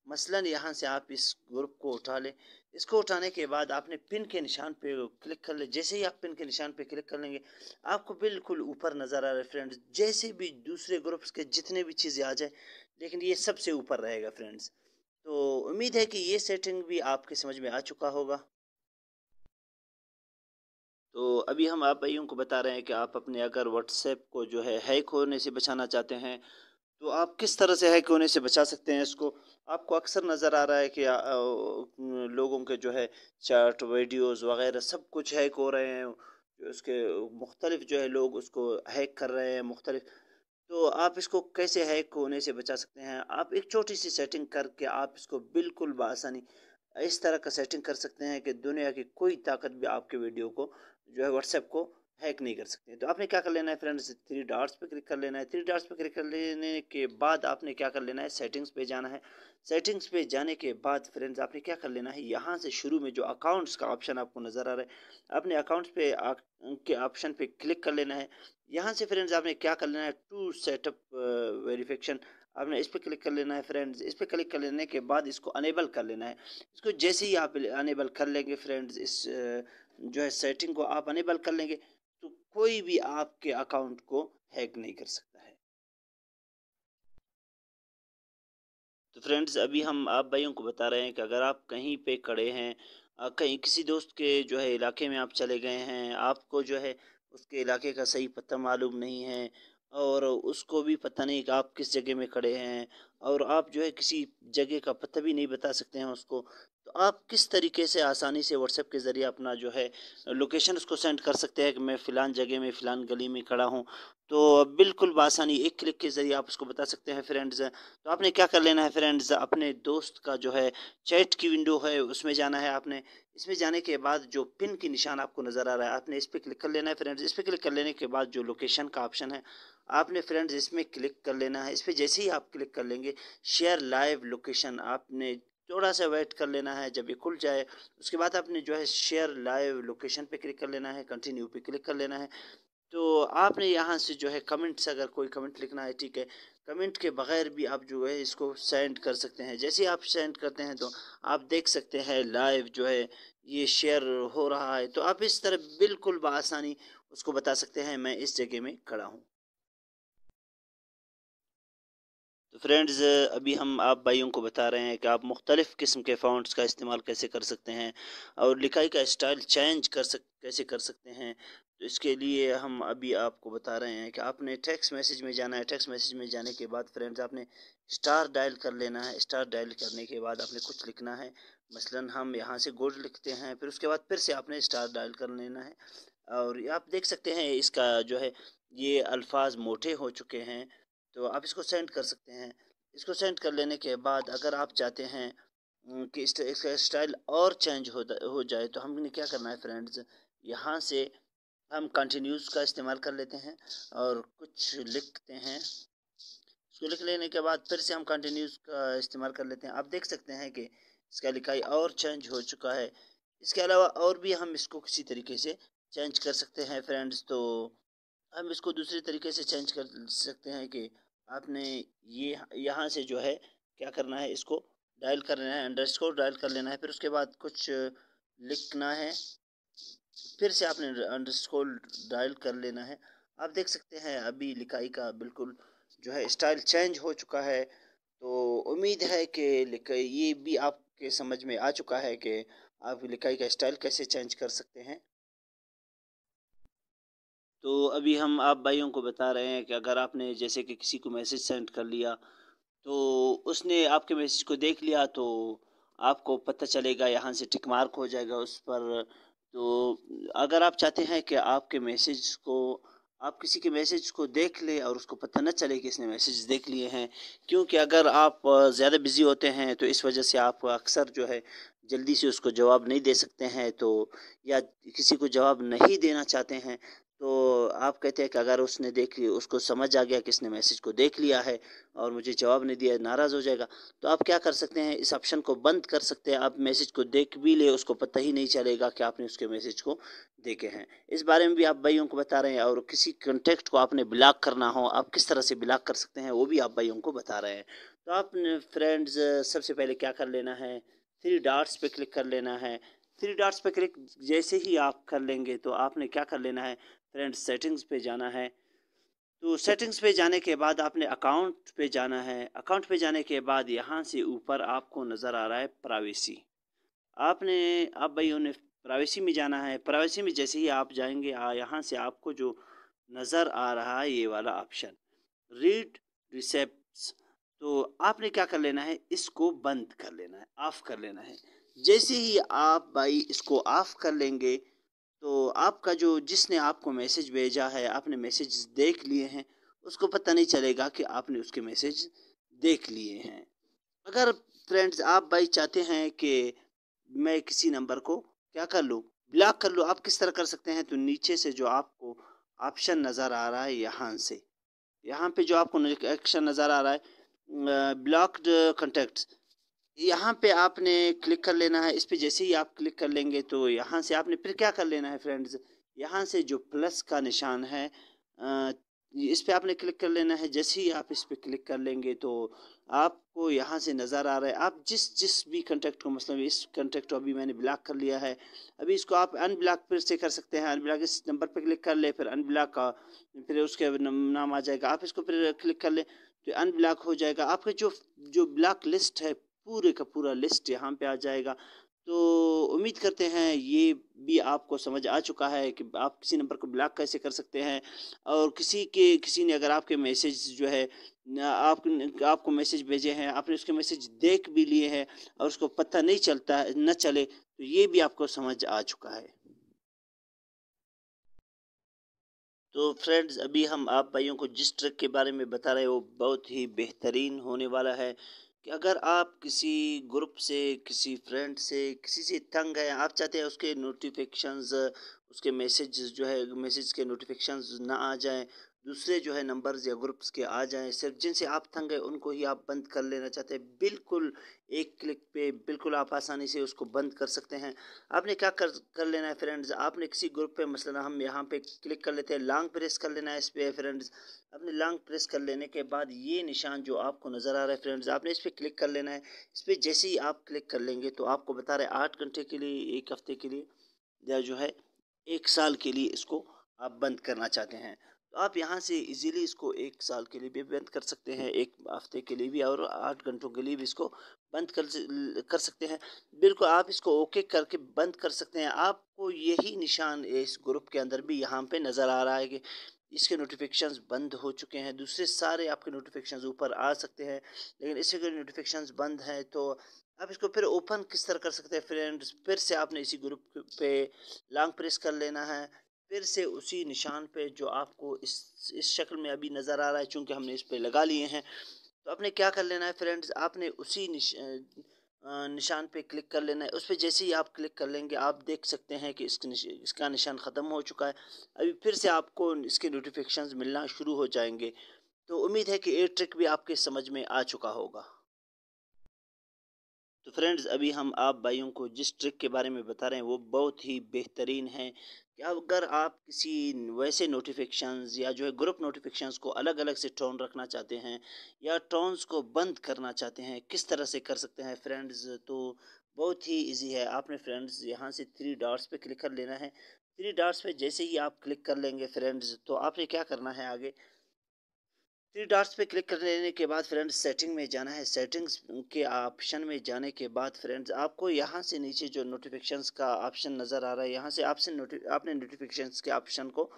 मसलन यहाँ से आप इस ग्रुप को उठा लें। इसको उठाने के बाद आपने पिन के निशान पे क्लिक कर ले। जैसे ही आप पिन के निशान पे क्लिक कर लेंगे आपको बिल्कुल ऊपर नज़र आ रहा है फ्रेंड्स, जैसे भी दूसरे ग्रुप्स के जितने भी चीज़ें आ जाए लेकिन ये सबसे ऊपर रहेगा फ्रेंड्स। तो उम्मीद है कि ये सेटिंग भी आपके समझ में आ चुका होगा। तो अभी हम आप भाइयों को बता रहे हैं कि आप अपने अगर व्हाट्सएप को जो है हैक होने से बचाना चाहते हैं तो आप किस तरह से हैक होने से बचा सकते हैं इसको। आपको अक्सर नज़र आ रहा है कि लोगों के जो है चैट वीडियोस वगैरह सब कुछ हैक हो रहे हैं, جو اس کے مختلف جو ہے لوگ اس کو ہیک کر رہے ہیں مختلف. تو آپ اس کو کیسے ہیک ہونے سے بچا سکتے ہیں؟ آپ ایک چھوٹی سی سیٹنگ کر کے آپ اس کو بالکل بآسانی اس طرح کا سیٹنگ کر سکتے ہیں کہ دنیا کی کوئی طاقت بھی آپ کے ویڈیو کو جو ہے واٹس ایپ کو ہیک نہیں کر سکتے. تو آپ نے کیا کر لینا ہے فرینڈز، 3 ڈاٹس پہ کلک کر لینا ہے. 3 ڈاٹس پہ کلک کر لینے کے بعد آپ نے کیا کر لینا ہے، سیٹنگز پہ جانا ہے. سیٹنگز پہ جانے کے بعد فرینڈز آپ نے کیا کر لینا ہے، یہاں سے شروع میں جو اکاؤنٹس کا آپشن آپ کو نظر آ رہا ہے، اپنے اکاؤنٹس پہ کے آپشن پہ کلک کر لینا ہے. یہاں سے فرینڈز آپ نے کیا کر لینا ہے، ٹو سیٹ اپ ویریفیکیشن، آپ نے اس پہ کلک کر لینا ہے فرینڈز. اس پہ کلک کر لینے کے بعد اس کو انیبل کر لینا ہے. اس کو جیسے ہی آپ انیبل کر لیں گے فرینڈز، اس جو ہے سیٹنگ کو آپ انیبل کر لیں گے تو کوئی بھی آپ کے اکاؤنٹ کو ہیک نہیں کر سکتا ہے. تو فرینڈز ابھی ہم آپ بھائیوں کو بتا رہے ہیں کہ اگر آپ کہیں پہ کھڑے ہیں، کہیں کسی دوست کے جو ہے علاقے میں آپ چلے گئے ہیں، آپ کو جو ہے اس کے علاقے کا صحیح پتہ معلوم نہیں ہے اور اس کو بھی پتہ نہیں کہ آپ کس جگہ میں کھڑے ہیں، اور آپ جو ہے کسی جگہ کا پتہ بھی نہیں بتا سکتے ہیں اس کو، تو آپ کس طریقے سے آسانی سے واٹس ایپ کے ذریعے اپنا جو ہے لوکیشن اس کو سینڈ کر سکتے ہیں کہ میں فلان جگہ میں فلان گلی میں کھڑا ہوں. تو بالکل بآسانی ایک کلک کے ذریعے آپ اس کو بتا سکتے ہیں فرینڈز. تو آپ نے کیا کر لینا ہے فرینڈز، اپنے دوست کا جو ہے چیٹ کی ونڈو ہے اس میں جانا ہے. آپ نے اس میں جانے کے بعد جو پن کی نشان آپ کو نظر آ رہا ہے، آپ نے اس پہ کلک کر لینا ہے فرینڈز. اس پہ کلک کر لینے کے بعد جو لوکیشن کا آپشن ہے آپ نے فرینڈز اس میں کلک کر لینا ہے. اس پہ جیسے ہی آپ کلک کر لیں گے، شیئر لائیو لوکیشن، آپ نے تھوڑا سا ویٹ کر لینا ہے. جب یہ کھل جائے اس کے بعد آپ نے جو ہے شیئر لائیو لوکیشن پہ کلک کر لینا ہے، کنٹینیو پہ کلک کر لینا ہے. تو آپ نے یہاں سے جو ہے کمنٹس، اگر کوئی کمنٹ لکھنا ہے ٹھیک ہے، کمنٹ کے بغیر بھی آپ جو ہے اس کو سینڈ کر سکتے ہیں. جیسے آپ سینڈ کرتے ہیں تو آپ دیکھ سکتے ہیں لائیو جو ہے یہ شیئر ہو رہا ہے. تو آپ اس طرح بالکل بآسانی اس کو بتا سکتے ہیں میں اس جگہ میں کھڑا ہوں. تو فرینڈز ابھی ہم آپ بھائیوں کو بتا رہے ہیں کہ آپ مختلف قسم کے فونٹس کا استعمال کیسے کر سکتے ہیں اور لکھائی کا اسٹائل چینج کیسے کر سکتے ہیں. تو اس کے لیے ہم ابھی آپ کو بتا رہے ہیں کہ آپ نے ٹیکسٹ میسیج میں جانا ہے. ٹیکسٹ میسیج میں جانے کے بعد فرینڈز آپ نے اسٹار ڈائل کر لینا ہے. اسٹار ڈائل کرنے کے بعد آپ نے کچھ لکھنا ہے، مثلا ہم یہاں سے گوڈ لکھتے ہیں، پھر اس کے بعد پھر سے آپ نے اسٹار ڈائل کر لینا ہے. اور آپ دیکھ سکتے ہیں اس کا جو ہے یہ الفاظ موٹے ہو چکے ہیں، تو آپ اس کو سینڈ کر سکتے ہیں. اس کو سینڈ کر لینے کے بعد اگر آپ چاہتے ہیں کہ اس کا اسٹائل اور چینج ہو جائے تو ہم نے کیا کرنا ہے فرینڈز، یہاں سے ہم کنٹینیوز کا استعمال کر لیتے ہیں اور کچھ لکھتے ہیں. اس کو لکھ لینے کے بعد پھر سے ہم کنٹینیوز کا استعمال کر لیتے ہیں. آپ دیکھ سکتے ہیں کہ اس کا لکھائی اور چینج ہو چکا ہے. اس کے علاوہ اور بھی ہم اس کو کسی طریقے سے چینج کر سکتے ہیں فرینڈز. تو ہم اس کو دوسرے طریقے سے چینج کر سکتے ہیں کہ آپ نے یہ یہاں سے جو ہے کیا کرنا ہے، اس کو ڈائل کر لینا ہے، انڈرسکور ڈائل کر لینا ہے. پھر اس کے بعد کچھ لکھنا ہے، پھر سے آپ نے انڈرسکور ڈائل کر لینا ہے. آپ دیکھ سکتے ہیں ابھی لکھائی کا بالکل جو ہے اسٹائل چینج ہو چکا ہے. تو امید ہے کہ یہ بھی آپ کے سمجھ میں آ چکا ہے کہ آپ لکھائی کا اسٹائل کیسے چینج کر سکتے ہیں. تو ابھی ہم آپ بھائیوں کو بتا رہے ہیں کہ اگر آپ نے جیسے کہ کسی کو میسیج سینڈ کر لیا تو اس نے آپ کے میسیج کو دیکھ لیا تو آپ کو پتہ چلے گا، یہاں سے ٹک مارک ہو جائے گا اس پر. تو اگر آپ چاہتے ہیں کہ آپ کسی کے میسیج کو دیکھ لیں اور اس کو پتہ نہ چلے کہ اس نے میسیج دیکھ لیے ہیں، کیونکہ اگر آپ زیادہ بزی ہوتے ہیں تو اس وجہ سے آپ اکثر جو ہے جلدی سے اس کو جواب نہیں دے سکتے ہیں، تو یا کسی کو جواب نہیں دینا چاہتے ہیں، تو آپ کہتے ہیں کہ اگر اس نے دیکھ لیا، اس کو سمجھ آ گیا کہ اس نے میسیج کو دیکھ لیا ہے اور مجھے جواب نہیں دیا، ناراض ہو جائے گا. تو آپ کیا کر سکتے ہیں، اس آپشن کو بند کر سکتے ہیں. آپ میسیج کو دیکھ بھی لے، اس کو پتہ ہی نہیں چلے گا کہ آپ نے اس کے میسیج کو دیکھے ہیں. اس بارے میں بھی آپ بھائیوں کو بتا رہے ہیں. اور کسی کنٹیکٹ کو آپ نے بلاک کرنا ہو، آپ کس طرح سے بلاک کر سکتے ہیں وہ بھی آپ بھائیوں کو بتا رہے ہیں. تو آپ نے فرینڈز سب سے پہلے کیا کر لینا ہے، 3 ڈاٹس پہ کلک کر لینا ہے. 3 ڈاٹس پہ کلک جیسے ہی آپ کر لیں گے تو آپ نے کیا کر لینا ہے فرینڈز، سیٹنگز پہ جانا ہے. تو سیٹنگز پہ جانے کے بعد آپ نے اکاؤنٹ پہ جانا ہے. اکاؤنٹ پہ جانے کے بعد یہاں سے اوپر آپ کو نظر آ رہا ہے پرائیویسی. آپ بھائیوں نے پرائیویسی میں جانا ہے. پرائیویسی میں جیسے ہی آپ جائیں گے یہاں سے آپ کو جو نظر آ رہا ہے یہ والا آپشن ریڈ ریسیپٹس، تو آپ نے کیا کر لینا ہے، اس کو بند کر لینا ہے، آف کر لینا ہے. جیسے ہی آپ بھائی اس کو آف کر لیں گے تو आपका जो जिसने आपको मैसेज भेजा है, आपने मैसेज देख लिए हैं, उसको पता नहीं चलेगा कि आपने उसके मैसेज देख लिए हैं। अगर फ्रेंड्स आप भाई चाहते हैं कि मैं किसी नंबर को क्या कर लूँ, ब्लॉक कर लूँ, आप किस तरह कर सकते हैं? तो नीचे से जो आपको ऑप्शन नज़र आ रहा है, यहाँ पे जो आपको ऑप्शन नज़र आ रहा है ब्लॉक्ड कॉन्टैक्ट्स, यहाँ पे आपने क्लिक कर लेना है। इस पे जैसे ही आप क्लिक कर लेंगे तो यहाँ से आपने फिर क्या कर लेना है फ्रेंड्स, यहाँ से जो प्लस का निशान है इस पे आपने क्लिक कर लेना है। जैसे ही आप इस पे क्लिक कर लेंगे तो आपको यहाँ से नज़र आ रहा है, आप जिस जिस भी कंटेक्ट को, मतलब इस कंटेक्ट को अभी मैंने ब्लॉक कर लिया है, अभी इसको आप अनब्लॉक फिर से कर सकते हैं। अनब्लॉक इस नंबर पे क्लिक कर ले, फिर अनब्लॉक का फिर उसके नाम आ जाएगा, आप इसको फिर क्लिक कर ले तो अनब्लॉक हो जाएगा। आपका जो जो ब्लॉक लिस्ट है पूरे का पूरा लिस्ट यहाँ पे आ जाएगा। तो उम्मीद करते हैं ये भी आपको समझ आ चुका है कि आप किसी नंबर को ब्लॉक कैसे कर सकते हैं। और किसी ने अगर आपके मैसेज जो है आपको मैसेज भेजे हैं, आपने उसके मैसेज देख भी लिए हैं और उसको पता नहीं चलता न चले, तो ये भी आपको समझ आ चुका है। तो फ्रेंड्स अभी हम आप भाइयों को जिस ट्रिक के बारे में बता रहे हैं वो बहुत ही बेहतरीन होने वाला है कि अगर आप किसी ग्रुप से, किसी फ्रेंड से, किसी से तंग हैं, आप चाहते हैं उसके नोटिफिकेशंस, उसके मैसेज जो है मैसेज के नोटिफिकेशंस ना आ जाएं, दूसरे जो है नंबर्स या ग्रुप्स के आ जाएं, सिर्फ जिनसे आप तंग हैं उनको ही आप बंद कर लेना चाहते हैं, बिल्कुल एक क्लिक पे बिल्कुल आप आसानी से उसको बंद कर सकते हैं। आपने क्या कर लेना है फ्रेंड्स, आपने किसी ग्रुप पे मसलन हम यहाँ पे क्लिक कर लेते हैं, लॉन्ग प्रेस कर लेना है इस पे फ्रेंड्स। आपने लॉन्ग प्रेस कर लेने के बाद ये निशान जो आपको नज़र आ रहा है फ्रेंड्स, आपने इस पर क्लिक कर लेना है। इस पर जैसे ही आप क्लिक कर लेंगे तो आपको बता रहे 8 घंटे के लिए, 1 हफ्ते के लिए, या जो है 1 साल के लिए इसको आप बंद करना चाहते हैं। तो आप यहाँ से इजीली इसको 1 साल के लिए भी बंद कर सकते हैं, 1 हफ्ते के लिए भी, और 8 घंटों के लिए भी इसको बंद कर सकते हैं। बिल्कुल आप इसको ओके करके बंद कर सकते हैं। आपको यही निशान इस ग्रुप के अंदर भी यहाँ पे नज़र आ रहा है कि इसके नोटिफिकेशंस बंद हो चुके हैं। दूसरे सारे आपके नोटिफिकेशंस ऊपर आ सकते हैं, लेकिन इसके नोटिफिकेशंस बंद हैं। तो आप इसको फिर ओपन किस तरह कर सकते हैं फ्रेंड्स, फिर से आपने इसी ग्रुप पे लॉन्ग प्रेस कर लेना है, फिर से उसी निशान पे जो आपको इस शक्ल में अभी नज़र आ रहा है, चूँकि हमने इस पे लगा लिए हैं, तो आपने क्या कर लेना है फ्रेंड्स, आपने उसी निशान पे क्लिक कर लेना है। उस पर जैसे ही आप क्लिक कर लेंगे आप देख सकते हैं कि इसका निशान ख़त्म हो चुका है। अभी फिर से आपको इसके नोटिफिकेशंस मिलना शुरू हो जाएंगे। तो उम्मीद है कि ये ट्रिक भी आपके समझ में आ चुका होगा। तो फ्रेंड्स अभी हम आप भाइयों को जिस ट्रिक के बारे में बता रहे हैं वो बहुत ही बेहतरीन है कि अगर आप किसी वैसे नोटिफिकेशंस या जो है ग्रुप नोटिफिकेशंस को अलग अलग से टोन रखना चाहते हैं या टोन्स को बंद करना चाहते हैं, किस तरह से कर सकते हैं फ्रेंड्स। तो बहुत ही इजी है। आपने फ्रेंड्स यहाँ से 3 डॉट्स पे क्लिक कर लेना है। 3 डॉट्स पे जैसे ही आप क्लिक कर लेंगे फ्रेंड्स तो आपने क्या करना है, आगे 3 डॉट्स पे क्लिक कर लेने के बाद फ्रेंड्स सेटिंग में जाना है। सेटिंग्स के ऑप्शन में जाने के बाद फ्रेंड्स आपको यहाँ से नीचे जो नोटिफिकेशंस का ऑप्शन नज़र आ रहा है, यहाँ से आपने नोटिफिकेशंस के ऑप्शन को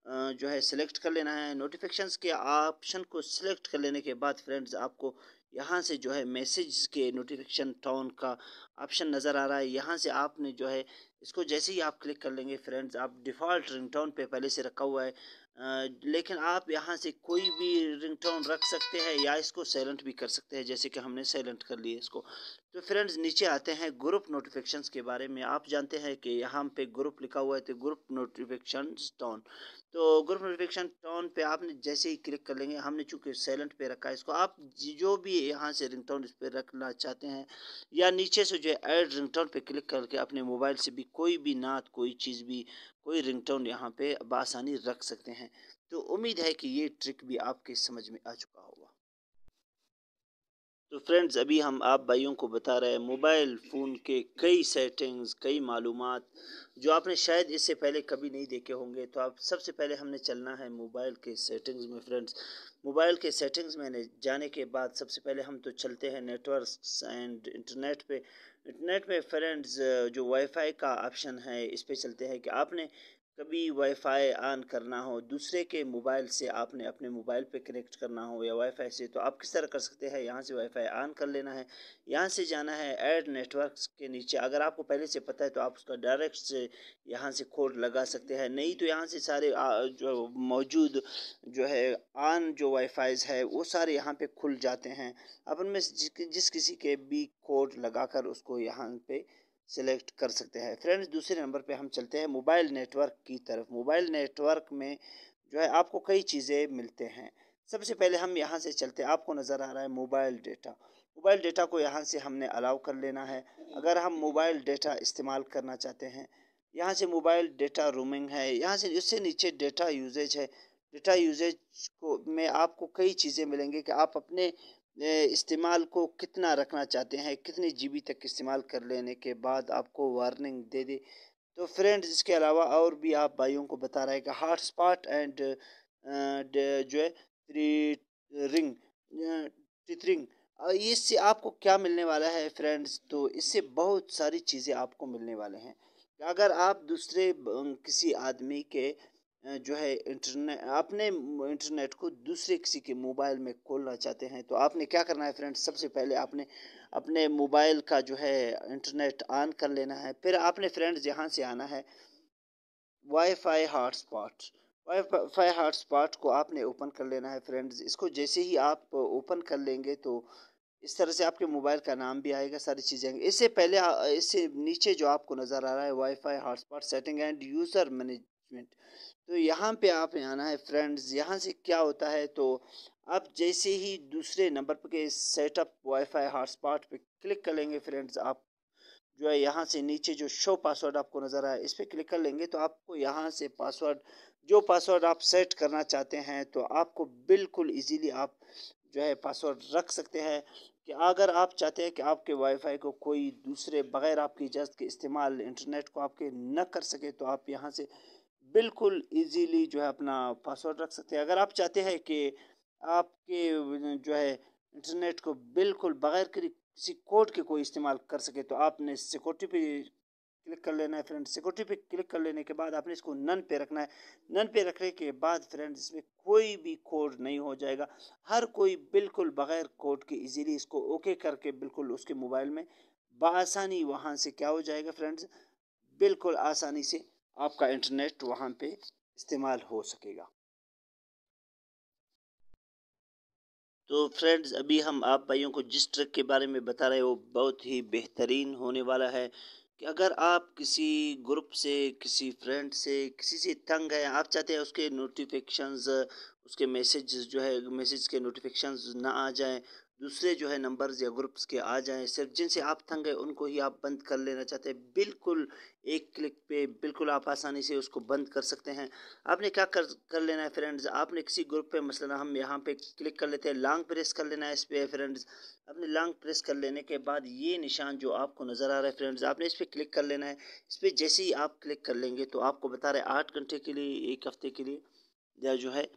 जो है सिलेक्ट कर लेना है। नोटिफिकेशंस के ऑप्शन को सिलेक्ट कर लेने के बाद फ्रेंड्स आपको यहाँ से जो है मैसेज के नोटिफिकेशन टोन का ऑप्शन नज़र आ रहा है। यहाँ से आपने जो है इसको जैसे ही आप क्लिक कर लेंगे फ्रेंड्स, आप डिफ़ॉल्ट रिंगटोन पे पहले से रखा हुआ है, लेकिन आप यहाँ से कोई भी रिंगटोन रख सकते हैं या इसको साइलेंट भी कर सकते हैं, जैसे कि हमने साइलेंट कर लिया इसको। तो फ्रेंड्स नीचे आते हैं ग्रुप नोटिफिकेशंस के बारे में। आप जानते हैं कि यहाँ पे ग्रुप लिखा हुआ है तो ग्रुप नोटिफिकेशंस टोन, तो ग्रुप नोटिफिकेशन टोन पे आपने जैसे ही क्लिक कर लेंगे, हमने चूँकि साइलेंट पे रखा है इसको, आप जो भी यहाँ से रिंगटोन इस पर रखना चाहते हैं या नीचे से जो है ऐड रिंगटोन पे क्लिक करके अपने मोबाइल से भी कोई भी नात, कोई चीज़ भी, कोई रिंगटोन यहाँ पे बआसानी रख सकते हैं। तो उम्मीद है कि ये ट्रिक भी आपके समझ में आ चुका होगा। तो फ्रेंड्स अभी हम आप भाइयों को बता रहे हैं मोबाइल फ़ोन के कई सेटिंग्स, कई मालूमात जो आपने शायद इससे पहले कभी नहीं देखे होंगे। तो आप सबसे पहले हमने चलना है मोबाइल के सेटिंग्स में फ्रेंड्स। मोबाइल के सेटिंग्स में जाने के बाद सबसे पहले हम तो चलते हैं नेटवर्क्स एंड इंटरनेट पे। इंटरनेट में फ्रेंड्स जो वाईफाई का ऑप्शन है इस पे चलते हैं कि आपने कभी वाईफाई ऑन करना हो दूसरे के मोबाइल से, आपने अपने मोबाइल पे कनेक्ट करना हो या वाईफाई से, तो आप किस तरह कर सकते हैं। यहाँ से वाईफाई ऑन कर लेना है, यहाँ से जाना है ऐड नेटवर्क्स के नीचे। अगर आपको पहले से पता है तो आप उसका डायरेक्ट से यहाँ से कोड लगा सकते हैं, नहीं तो यहाँ से सारे जो मौजूद जो है ऑन जो वाईफाईज है वो सारे यहाँ पे खुल जाते हैं। अपन में से जिस किसी के भी कोड लगाकर उसको यहाँ पे सिलेक्ट कर सकते हैं। फ्रेंड्स दूसरे नंबर पे हम चलते हैं मोबाइल नेटवर्क की तरफ। मोबाइल नेटवर्क में जो है आपको कई चीज़ें मिलते हैं। सबसे पहले हम यहाँ से चलते हैं, आपको नज़र आ रहा है मोबाइल डेटा। मोबाइल डेटा को यहाँ से हमने अलाउ कर लेना है। अगर हम मोबाइल डेटा इस्तेमाल करना चाहते हैं, यहाँ से मोबाइल डेटा रोमिंग है, यहाँ से इससे नीचे डेटा यूजेज है। डेटा यूजेज को में आपको कई चीज़ें मिलेंगी कि आप अपने इस्तेमाल को कितना रखना चाहते हैं, कितनी जीबी तक इस्तेमाल कर लेने के बाद आपको वार्निंग दे दे। तो फ्रेंड्स इसके अलावा और भी आप भाइयों को बता रहा है कि हॉटस्पॉट एंड जो है रिंग टिथरिंग, इससे आपको क्या मिलने वाला है फ्रेंड्स। तो इससे बहुत सारी चीज़ें आपको मिलने वाले हैं। अगर आप दूसरे किसी आदमी के जो है इंटरनेट, अपने इंटरनेट को दूसरे किसी के मोबाइल में खोलना चाहते हैं, तो आपने क्या करना है फ्रेंड्स। सबसे पहले आपने अपने मोबाइल का जो है इंटरनेट ऑन कर लेना है। फिर आपने फ्रेंड्स यहाँ से आना है वाईफाई हॉटस्पॉट। वाईफाई हॉटस्पॉट को आपने ओपन कर लेना है फ्रेंड्स। इसको जैसे ही आप ओपन कर लेंगे तो इस तरह से आपके मोबाइल का नाम भी आएगा, सारी चीज़ें आएंगी। इससे पहले इससे नीचे जो आपको नज़र आ रहा है wifi hotspot setting end user management, तो यहाँ पे आप आना है फ्रेंड्स। यहाँ से क्या होता है, तो आप जैसे ही दूसरे नंबर पे के सेटअप वाईफाई हॉटस्पॉट पे क्लिक कर लेंगे फ्रेंड्स, आप जो है यहाँ से नीचे जो शो पासवर्ड आपको नज़र आया इस पर क्लिक कर लेंगे, तो आपको यहाँ से पासवर्ड, जो पासवर्ड आप सेट करना चाहते हैं, तो आपको बिल्कुल इजीली आप जो है पासवर्ड रख सकते हैं। कि अगर आप चाहते हैं कि आपके वाईफाई को कोई दूसरे बगैर आपकी इजाज़त के इस्तेमाल इंटरनेट को आपके न कर सके, तो आप यहाँ से बिल्कुल इजीली जो है अपना पासवर्ड रख सकते हैं। अगर आप चाहते हैं कि आपके जो है इंटरनेट को बिल्कुल बगैर किसी कोड के कोई इस्तेमाल कर सके, तो आपने सिक्योरिटी पे क्लिक कर लेना है फ्रेंड। सिक्योरिटी पे क्लिक कर लेने के बाद आपने इसको नन पे रखना है। नन पे रखने के बाद फ्रेंड इसमें कोई भी कोड नहीं हो जाएगा। हर कोई बिल्कुल बगैर कोड के इजीली इसको ओके करके बिल्कुल उसके मोबाइल में बआसानी वहाँ से क्या हो जाएगा फ्रेंड्स, बिल्कुल आसानी से आपका इंटरनेट वहाँ पे इस्तेमाल हो सकेगा। तो फ्रेंड्स अभी हम आप भाइयों को जिस ट्रिक के बारे में बता रहे हैं वो बहुत ही बेहतरीन होने वाला है। कि अगर आप किसी ग्रुप से, किसी फ्रेंड से, किसी से तंग हैं, आप चाहते हैं उसके नोटिफिकेशंस, उसके मैसेज जो है मैसेज के नोटिफिकेशंस ना आ जाएं, दूसरे जो है नंबर्स या ग्रुप्स के आ जाएं, सिर्फ जिनसे आप तंग हैं उनको ही आप बंद कर लेना चाहते हैं, बिल्कुल एक क्लिक पे बिल्कुल आप आसानी से उसको बंद कर सकते हैं। आपने क्या कर लेना है फ्रेंड्स, आपने किसी ग्रुप पे मसलन हम यहाँ पे क्लिक कर लेते हैं, लॉन्ग प्रेस कर लेना है इस पे फ्रेंड्स। आपने लॉन्ग प्रेस कर लेने के बाद ये निशान जो आपको नज़र आ रहा है फ्रेंड्स, आपने इस पर क्लिक कर लेना है। इस पर जैसे ही आप क्लिक कर लेंगे तो आपको बता रहे 8 घंटे के लिए, 1 हफ्ते के लिए, या जो है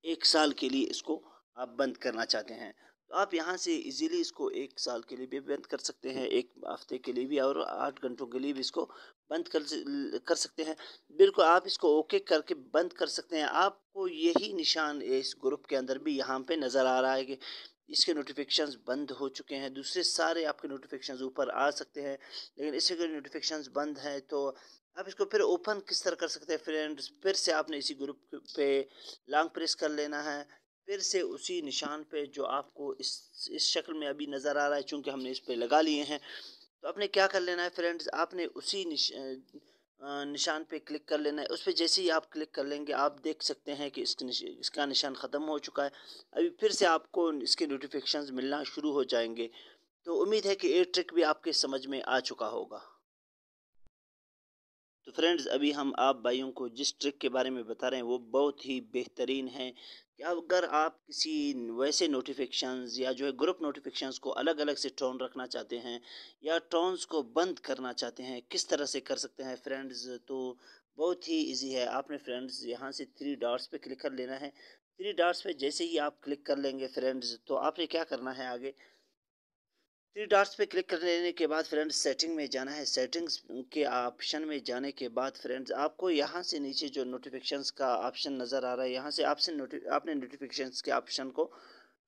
1 साल के लिए इसको आप बंद करना चाहते हैं। तो आप यहाँ से इजीली इसको 1 साल के लिए भी बंद कर सकते हैं, 1 हफ्ते के लिए भी, और 8 घंटों के लिए भी इसको बंद कर सकते हैं। बिल्कुल आप इसको ओके करके बंद कर सकते हैं। आपको यही निशान इस ग्रुप के अंदर भी यहाँ पे नज़र आ रहा है कि इसके नोटिफिकेशंस बंद हो चुके हैं। दूसरे सारे आपके नोटिफिकेशंस ऊपर आ सकते हैं, लेकिन इसके नोटिफिकेशंस बंद हैं। तो आप इसको फिर ओपन किस तरह कर सकते हैं फ्रेंड्स, फिर से आपने इसी ग्रुप पे लॉन्ग प्रेस कर लेना है। फिर से उसी निशान पे जो आपको इस शक्ल में अभी नज़र आ रहा है, चूँकि हमने इस पे लगा लिए हैं, तो आपने क्या कर लेना है फ्रेंड्स, आपने उसी निशान पे क्लिक कर लेना है। उस पर जैसे ही आप क्लिक कर लेंगे आप देख सकते हैं कि इसका निशान ख़त्म हो चुका है। अभी फिर से आपको इसके नोटिफिकेशंस मिलना शुरू हो जाएंगे। तो उम्मीद है कि ये ट्रिक भी आपके समझ में आ चुका होगा। तो फ्रेंड्स अभी हम आप भाइयों को जिस ट्रिक के बारे में बता रहे हैं वो बहुत ही बेहतरीन है। कि अगर आप किसी वैसे नोटिफिकेशंस या जो है ग्रुप नोटिफिकेशंस को अलग अलग से टोन रखना चाहते हैं या टोन्स को बंद करना चाहते हैं, किस तरह से कर सकते हैं फ्रेंड्स। तो बहुत ही इजी है। आपने फ्रेंड्स यहाँ से 3 डॉट्स पे क्लिक कर लेना है। 3 डॉट्स पे जैसे ही आप क्लिक कर लेंगे फ्रेंड्स, तो आपने क्या करना है आगे, थ्री डॉट्स पे क्लिक कर लेने के बाद फ्रेंड्स सेटिंग में जाना है। सेटिंग्स के ऑप्शन में जाने के बाद फ्रेंड्स आपको यहाँ से नीचे जो नोटिफिकेशंस का ऑप्शन नज़र आ रहा है, यहाँ से आपने नोटिफिकेशंस के ऑप्शन को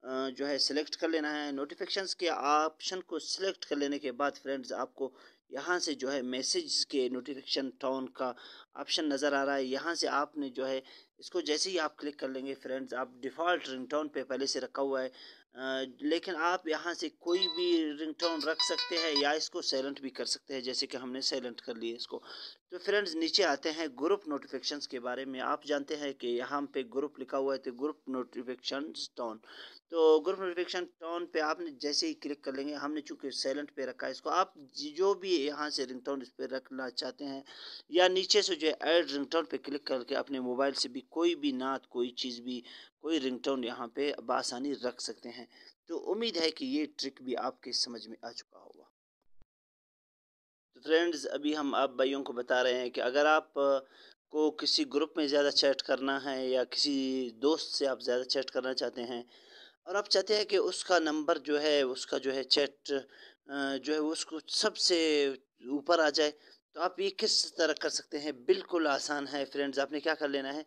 जो है सिलेक्ट कर लेना है। नोटिफिकेशंस के ऑप्शन को सिलेक्ट कर लेने के बाद फ्रेंड्स आपको यहाँ से जो है मैसेज के नोटिफिकेशन टोन का ऑप्शन नज़र आ रहा है। यहाँ से आपने जो है इसको जैसे ही आप क्लिक कर लेंगे फ्रेंड्स, आप डिफ़ॉल्ट रिंगटोन पे पहले से रखा हुआ है, लेकिन आप यहाँ से कोई भी रिंगटोन रख सकते हैं या इसको साइलेंट भी कर सकते हैं, जैसे कि हमने साइलेंट कर लिए इसको। तो फ्रेंड्स नीचे आते हैं ग्रुप नोटिफिकेशंस के बारे में। आप जानते हैं कि यहाँ पे ग्रुप लिखा हुआ है, तो ग्रुप नोटिफिकेशन टोन, तो ग्रुप नोटिफिकेशन टोन पे आपने जैसे ही क्लिक कर लेंगे, हमने चूंकि साइलेंट पे रखा है इसको, आप जो भी यहाँ से रिंगटोन इस पे रखना चाहते हैं या नीचे से जो है ऐड रिंगटोन पे क्लिक करके अपने मोबाइल से भी कोई भी नात, कोई चीज़ भी, कोई रिंगटोन यहाँ पे बआसानी रख सकते हैं। तो उम्मीद है कि ये ट्रिक भी आपके समझ में आ चुका होगा। तो फ्रेंड्स अभी हम आप भाइयों को बता रहे हैं कि अगर आप को किसी ग्रुप में ज़्यादा चैट करना है या किसी दोस्त से आप ज़्यादा चैट करना चाहते हैं और आप चाहते हैं कि उसका नंबर जो है, उसका जो है चैट जो है उसको सबसे ऊपर आ जाए, तो आप ये किस तरह कर सकते हैं? बिल्कुल आसान है फ्रेंड्स। आपने क्या कर लेना है,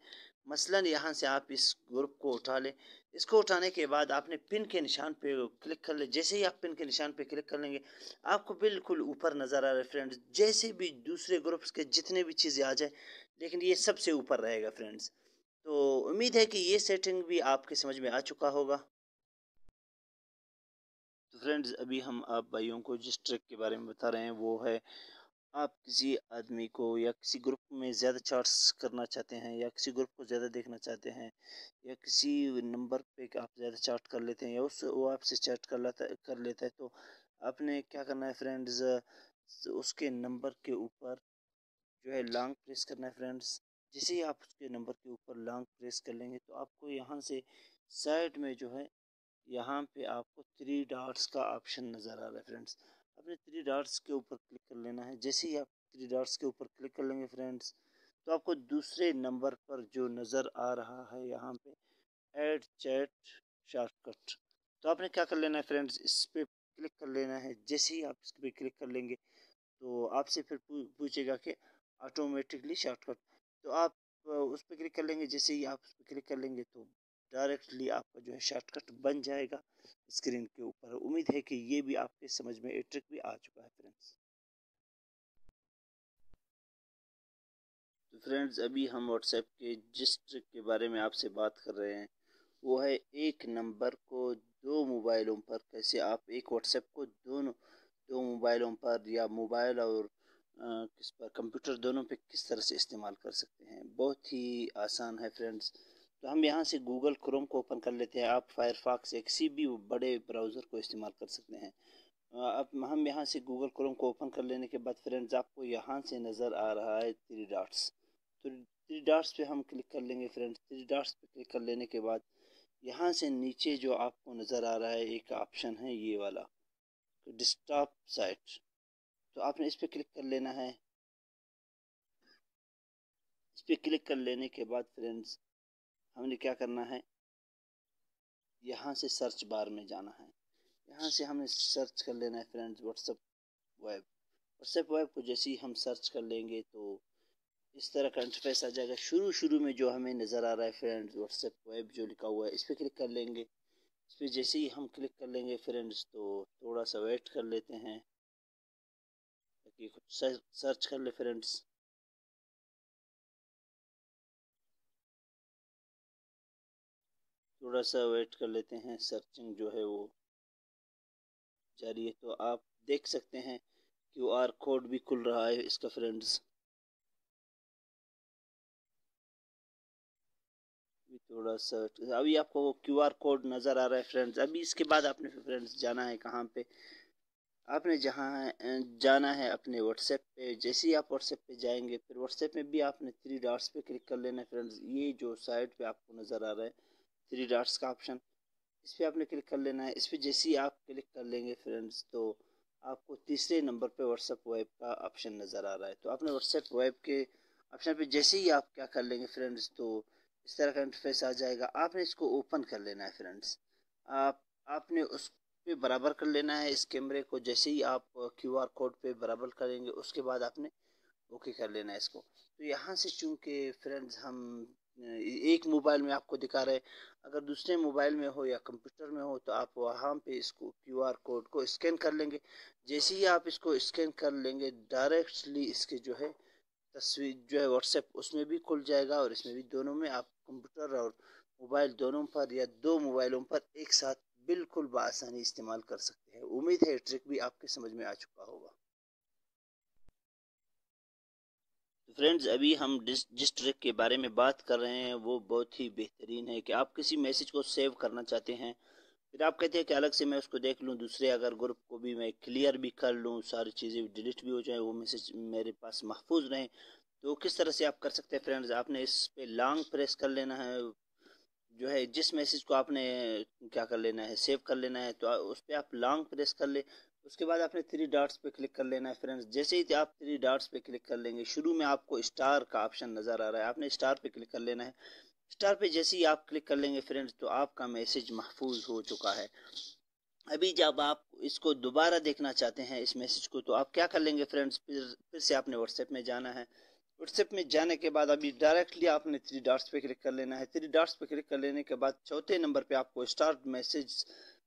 मसलन यहाँ से आप इस ग्रुप को उठा लें। इसको उठाने के बाद आपने पिन के निशान पे क्लिक कर ले। जैसे ही आप पिन के निशान पे क्लिक कर लेंगे, आपको बिल्कुल ऊपर नज़र आ रहा है फ्रेंड्स। जैसे भी दूसरे ग्रुप्स के जितने भी चीज़ें आ जाए, लेकिन ये सबसे ऊपर रहेगा फ्रेंड्स। तो उम्मीद है कि ये सेटिंग भी आपके समझ में आ चुका होगा। तो फ्रेंड्स अभी हम आप भाइयों को जिस ट्रिक के बारे में बता रहे हैं वो है, आप किसी आदमी को या किसी ग्रुप में ज़्यादा चैट्स करना चाहते हैं या किसी ग्रुप को ज़्यादा देखना चाहते हैं या किसी नंबर पे आप ज़्यादा चैट कर लेते हैं या वो आपसे चैट कर लेता है, तो आपने क्या करना है फ्रेंड्स, उसके नंबर के ऊपर जो है लॉन्ग प्रेस करना है फ्रेंड्स। जैसे ही आप उसके नंबर के ऊपर लॉन्ग प्रेस कर लेंगे, तो आपको यहाँ से साइड में जो है, यहाँ पे आपको थ्री डॉट्स का ऑप्शन नज़र आ रहा है फ्रेंड्स। आपने थ्री डॉट्स के ऊपर क्लिक कर लेना है। जैसे ही आप थ्री डॉट्स के ऊपर क्लिक कर लेंगे फ्रेंड्स, तो आपको दूसरे नंबर पर जो नज़र आ रहा है यहाँ पे ऐड चैट शॉर्टकट, तो आपने क्या कर लेना है फ्रेंड्स, इस पर क्लिक कर लेना है। जैसे ही आप इस पर क्लिक कर लेंगे, तो आपसे फिर पूछेगा कि ऑटोमेटिकली शॉर्टकट, तो आप उस पर क्लिक कर लेंगे। जैसे ही आप उस पर क्लिक कर लेंगे, तो डायरेक्टली आपका जो है शॉर्टकट बन जाएगा स्क्रीन के ऊपर। उम्मीद है कि ये भी आपके समझ में एक ट्रिक भी आ चुका है फ्रेंड्स। तो फ्रेंड्स अभी हम व्हाट्सएप के जिस ट्रिक के बारे में आपसे बात कर रहे हैं वो है, एक नंबर को दो मोबाइलों पर कैसे आप एक व्हाट्सएप को दो मोबाइलों पर या मोबाइल और किस पर, कंप्यूटर, दोनों पे किस तरह से इस्तेमाल कर सकते हैं। बहुत ही आसान है फ्रेंड्स। तो हम यहाँ से गूगल क्रोम को ओपन कर लेते हैं। आप फायरफॉक्स या किसी भी बड़े ब्राउज़र को इस्तेमाल कर सकते हैं। अब हम यहाँ से गूगल क्रोम को ओपन कर लेने के बाद फ्रेंड्स आपको यहाँ से नज़र आ रहा है थ्री डॉट्स, तो थ्री डॉट्स पे हम क्लिक कर लेंगे फ्रेंड्स। थ्री डॉट्स पे क्लिक कर लेने के बाद यहाँ से नीचे जो आपको नज़र आ रहा है एक ऑप्शन है ये वाला, डेस्कटॉप साइट, तो आपने इस पर क्लिक कर लेना है। इस पर क्लिक कर लेने के बाद फ्रेंड्स हमने क्या करना है, यहाँ से सर्च बार में जाना है। यहाँ से हमें सर्च कर लेना है friends WhatsApp web. WhatsApp web को जैसे ही हम सर्च कर लेंगे, तो इस तरह का इंटरफेस आ जाएगा। शुरू शुरू में जो हमें नज़र आ रहा है फ्रेंड्स व्हाट्सएप वेब जो लिखा हुआ है, इस पर क्लिक कर लेंगे। इस पर जैसे ही हम क्लिक कर लेंगे फ्रेंड्स, तो थोड़ा सा वेट कर लेते हैं ताकि कुछ सर्च कर ले फ्रेंड्स। थोड़ा सा वेट कर लेते हैं, सर्चिंग जो है वो जारी है। तो आप देख सकते हैं क्यूआर कोड भी खुल रहा है इसका फ्रेंड्स। थोड़ा सा अभी आपको वो क्यूआर कोड नज़र आ रहा है फ्रेंड्स। अभी इसके बाद आपने फ्रेंड्स जाना है कहाँ पे, आपने जहाँ जाना है अपने व्हाट्सएप पे। जैसे ही आप व्हाट्सएप पे जाएंगे, फिर व्हाट्सएप में भी आपने थ्री डॉट्स पे क्लिक कर लेना है फ्रेंड्स। ये जो साइड पे आपको नज़र आ रहा है थ्री डॉट्स का ऑप्शन, इस पर आपने क्लिक कर लेना है। इस पर जैसे ही आप क्लिक कर लेंगे फ्रेंड्स, तो आपको तीसरे नंबर पे व्हाट्सएप वेब का ऑप्शन नज़र आ रहा है। तो आपने व्हाट्सएप वेब के ऑप्शन पे जैसे ही आप क्या कर लेंगे फ्रेंड्स, तो इस तरह का इंटरफेस आ जाएगा। आपने इसको ओपन कर लेना है फ्रेंड्स। आपने उस पे बराबर कर लेना है इस कैमरे को। जैसे ही आप QR कोड पे बराबर करेंगे उसके बाद आपने ओके कर लेना है इसको। तो यहाँ से चूंकि फ्रेंड्स हम एक मोबाइल में आपको दिखा रहे हैं, अगर दूसरे मोबाइल में हो या कंप्यूटर में हो तो आप वहाँ पे इसको QR कोड को स्कैन कर लेंगे। जैसे ही आप इसको स्कैन कर लेंगे डायरेक्टली इसके जो है तस्वीर जो है व्हाट्सएप उसमें भी खुल जाएगा, और इसमें भी दोनों में आप कंप्यूटर और मोबाइल दोनों पर या दो मोबाइलों पर एक साथ बिल्कुल बआसानी इस्तेमाल कर सकते हैं। उम्मीद है ट्रिक भी आपके समझ में आ चुका होगा। फ्रेंड्स अभी हम जिस ट्रिक के बारे में बात कर रहे हैं वो बहुत ही बेहतरीन है कि आप किसी मैसेज को सेव करना चाहते हैं, फिर आप कहते हैं कि अलग से मैं उसको देख लूँ, दूसरे अगर ग्रुप को भी मैं क्लियर भी कर लूँ, सारी चीज़ें डिलीट भी हो जाए, वो मैसेज मेरे पास महफूज रहें, तो किस तरह से आप कर सकते हैं फ्रेंड्स। आपने इस पे लॉन्ग प्रेस कर लेना है, जो है जिस मैसेज को आपने क्या कर लेना है सेव कर लेना है, तो उस पर आप लॉन्ग प्रेस कर ले। उसके बाद आपने थ्री डॉट्स पे क्लिक कर लेना है फ्रेंड्स। जैसे ही आप थ्री डॉट्स पे क्लिक कर लेंगे शुरू में आपको स्टार का ऑप्शन नज़र आ रहा है, आपने स्टार पे क्लिक कर लेना है। स्टार पे जैसे ही आप क्लिक कर लेंगे फ्रेंड्स तो आपका मैसेज महफूज हो चुका है। अभी जब आप इसको दोबारा देखना चाहते हैं इस मैसेज को, तो आप क्या कर लेंगे फ्रेंड्स, फिर से आपने व्हाट्सएप में जाना है। व्हाट्सएप में जाने के बाद अभी डायरेक्टली आपने थ्री डॉट्स पे क्लिक कर लेना है। थ्री डॉट्स पे क्लिक कर लेने के बाद चौथे नंबर पे आपको स्टार्ट मैसेज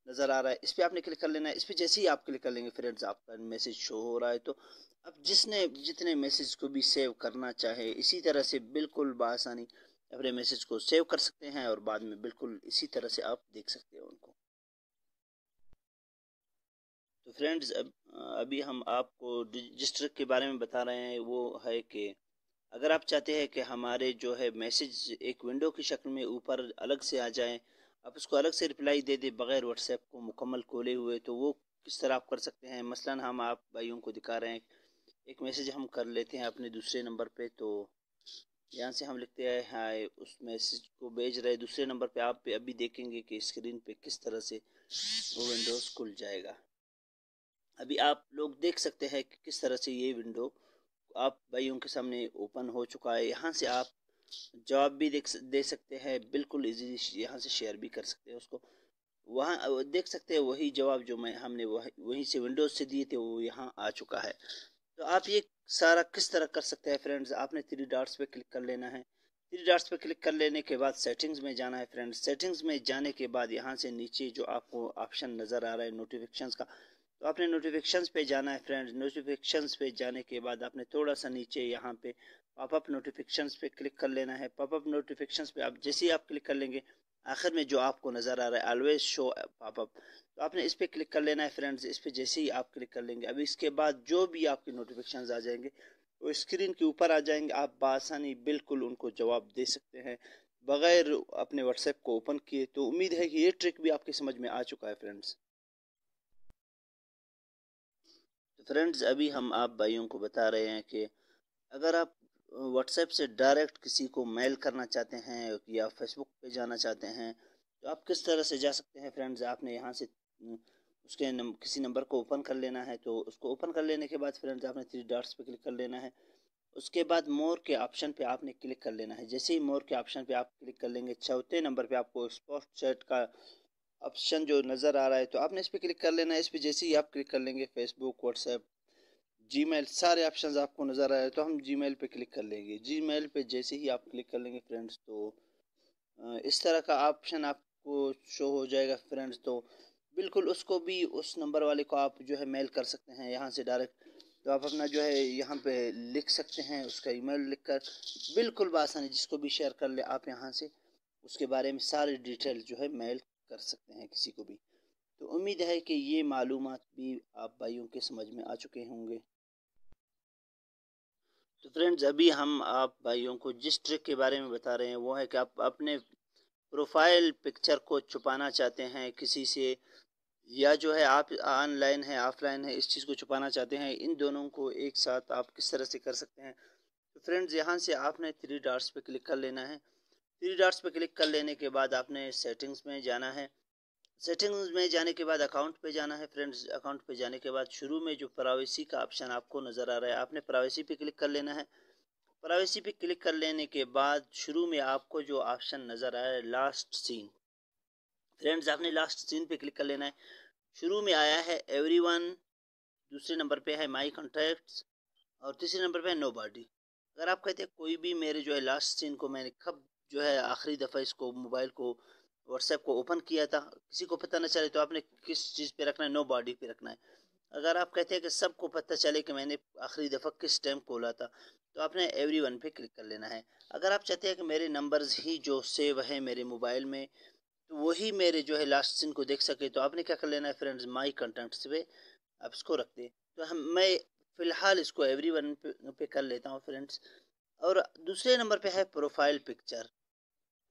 नज़र आ रहा है, इस पर आपने क्लिक कर लेना है। इस पर जैसे ही आप क्लिक कर लेंगे फ्रेंड्स आपका मैसेज शो हो रहा है। तो अब जितने मैसेज को भी सेव करना चाहे इसी तरह से बिल्कुल बआसानी अपने मैसेज को सेव कर सकते हैं, और बाद में बिल्कुल इसी तरह से आप देख सकते हैं उनको। तो फ्रेंड्स अभी हम आपको जिस ट्रिक के बारे में बता रहे हैं वो है कि अगर आप चाहते हैं कि हमारे जो है मैसेज एक विंडो की शक्ल में ऊपर अलग से आ जाए, आप उसको अलग से रिप्लाई दे दे बगैर व्हाट्सएप को मुकम्मल खोले हुए, तो वो किस तरह आप कर सकते हैं। मसलन हम आप भाइयों को दिखा रहे हैं, एक मैसेज हम कर लेते हैं अपने दूसरे नंबर पे। तो यहाँ से हम लिखते हैं हाय, उस मैसेज को भेज रहे दूसरे नंबर पे। आप अभी देखेंगे कि स्क्रीन पे किस तरह से वो विंडोज़ खुल जाएगा। अभी आप लोग देख सकते हैं कि किस तरह से ये विंडो आप भाइयों के सामने ओपन हो चुका है। यहाँ से आप जवाब भी दे सकते हैं, बिल्कुल इजीली यहाँ से शेयर भी कर सकते हैं उसको। वहाँ देख सकते हैं वही जवाब जो हमने वहीं से विंडोज से दिए थे वो यहाँ आ चुका है। तो आप ये सारा किस तरह कर सकते हैं फ्रेंड्स, आपने थ्री डॉट्स पे क्लिक कर लेना है। थ्री डॉट्स पे क्लिक कर लेने के बाद सेटिंग्स में जाना है फ्रेंड्स। सेटिंग्स में जाने के बाद यहाँ से नीचे जो आपको ऑप्शन नज़र आ रहा है नोटिफिकेशंस का, तो आपने नोटिफिकेशंस पे जाना है फ्रेंड्स। नोटिफिकेशंस पे जाने के बाद आपने थोड़ा सा नीचे यहाँ पे पॉपअप नोटिफिकेशंस पे क्लिक कर लेना है। पॉपअप नोटिफिकेशंस पे आप जैसे ही आप क्लिक कर लेंगे आखिर में जो आपको नज़र आ रहा है ऑलवेज शो पॉपअप, तो आपने इस पर क्लिक कर लेना है फ्रेंड्स। इस पर जैसे ही आप क्लिक कर लेंगे अभी इसके बाद जो भी आपके नोटिफिकेशंस आ जाएंगे वो स्क्रीन के ऊपर आ जाएंगे। आप बआसानी बिल्कुल उनको जवाब दे सकते हैं बगैर अपने व्हाट्सएप को ओपन किए। तो उम्मीद है कि ये ट्रिक भी आपकी समझ में आ चुका है फ्रेंड्स। तो फ्रेंड्स अभी हम आप भाइयों को बता रहे हैं कि अगर आप व्हाट्सएप से डायरेक्ट किसी को मेल करना चाहते हैं या फेसबुक पे जाना चाहते हैं तो आप किस तरह से जा सकते हैं फ्रेंड्स। आपने यहाँ से उसके किसी नंबर को ओपन कर लेना है। तो उसको ओपन कर लेने के बाद फ्रेंड्स आपने थ्री डॉट्स पे क्लिक कर लेना है। उसके बाद मोर के ऑप्शन पे आपने क्लिक कर लेना है। जैसे ही मोर के ऑप्शन पे आप क्लिक कर लेंगे चौथे नंबर पे आपको स्पॉट चैट का ऑप्शन जो नज़र आ रहा है तो आपने इस पर क्लिक कर लेना है। इस पर जैसे ही आप क्लिक कर लेंगे फेसबुक, व्हाट्सएप, जीमेल सारे ऑप्शंस आपको नज़र आ रहे हैं। तो हम जीमेल पे क्लिक कर लेंगे। जीमेल पे जैसे ही आप क्लिक कर लेंगे फ्रेंड्स तो इस तरह का ऑप्शन आपको शो हो जाएगा फ्रेंड्स। तो बिल्कुल उसको भी उस नंबर वाले को आप जो है मेल कर सकते हैं यहाँ से डायरेक्ट। तो आप अपना जो है यहाँ पे लिख सकते हैं उसका ईमेल लिखकर बिल्कुल बआसानी जिसको भी शेयर कर ले आप यहाँ से उसके बारे में सारी डिटेल जो है मेल कर सकते हैं किसी को भी। तो उम्मीद है कि ये मालूमात भी आप भाइयों के समझ में आ चुके होंगे। तो फ्रेंड्स अभी हम आप भाइयों को जिस ट्रिक के बारे में बता रहे हैं वो है कि आप अपने प्रोफाइल पिक्चर को छुपाना चाहते हैं किसी से, या जो है आप ऑनलाइन है ऑफलाइन है इस चीज़ को छुपाना चाहते हैं, इन दोनों को एक साथ आप किस तरह से कर सकते हैं। तो फ्रेंड्स यहाँ से आपने थ्री डॉट्स पे क्लिक कर लेना है। थ्री डॉट्स पे क्लिक कर लेने के बाद आपने सेटिंग्स में जाना है। सेटिंग्स में जाने के बाद अकाउंट पे जाना है फ्रेंड्स। अकाउंट पे जाने के बाद शुरू में जो प्राइवेसी का ऑप्शन आपको नज़र आ रहा है आपने प्राइवेसी पे क्लिक कर लेना है। प्राइवेसी पे क्लिक कर लेने के बाद शुरू में आपको जो ऑप्शन नज़र आ रहा है लास्ट सीन, फ्रेंड्स आपने लास्ट सीन पे क्लिक कर लेना है। شروع میں آیا ہے ایوری ون، دوسرے نمبر پہ ہے مائی کانٹیکٹس، اور تیسرے نمبر پہ ہے نو باڈی۔ اگر آپ کہتے ہیں کوئی بھی میرے جو ہے لاسٹ سین کو میں نے کب جو ہے آخری دفعہ اس کو موبائل کو واٹس ایپ کو اوپن کیا تھا، کسی کو پتہ نہ چلے، تو آپ نے کس چیز پہ رکھنا ہے؟ نو باڈی پہ رکھنا ہے۔ اگر آپ کہتے ہیں کہ سب کو پتہ چلے کہ میں نے آخری دفعہ کس ٹائم کھولا تھا، تو آپ نے ایوری ون پہ کلک کر لینا ہے۔ اگر آپ چاہتے ہیں کہ میرے نمبرز ہی جو سیو ہیں میرے موبائل میں تو وہی میرے جو ہے لاسٹ سین کو دیکھ سکے، تو آپ نے کیا کر لینا ہے فرینڈز؟ مائی کنٹیکٹس پہ آپ اس کو رکھ دیں۔ تو میں فی الحال اس کو ایوری ون پہ کر لیتا ہوں فرینڈز۔ اور دوسرے نمبر پہ ہے پروفائل پکچر۔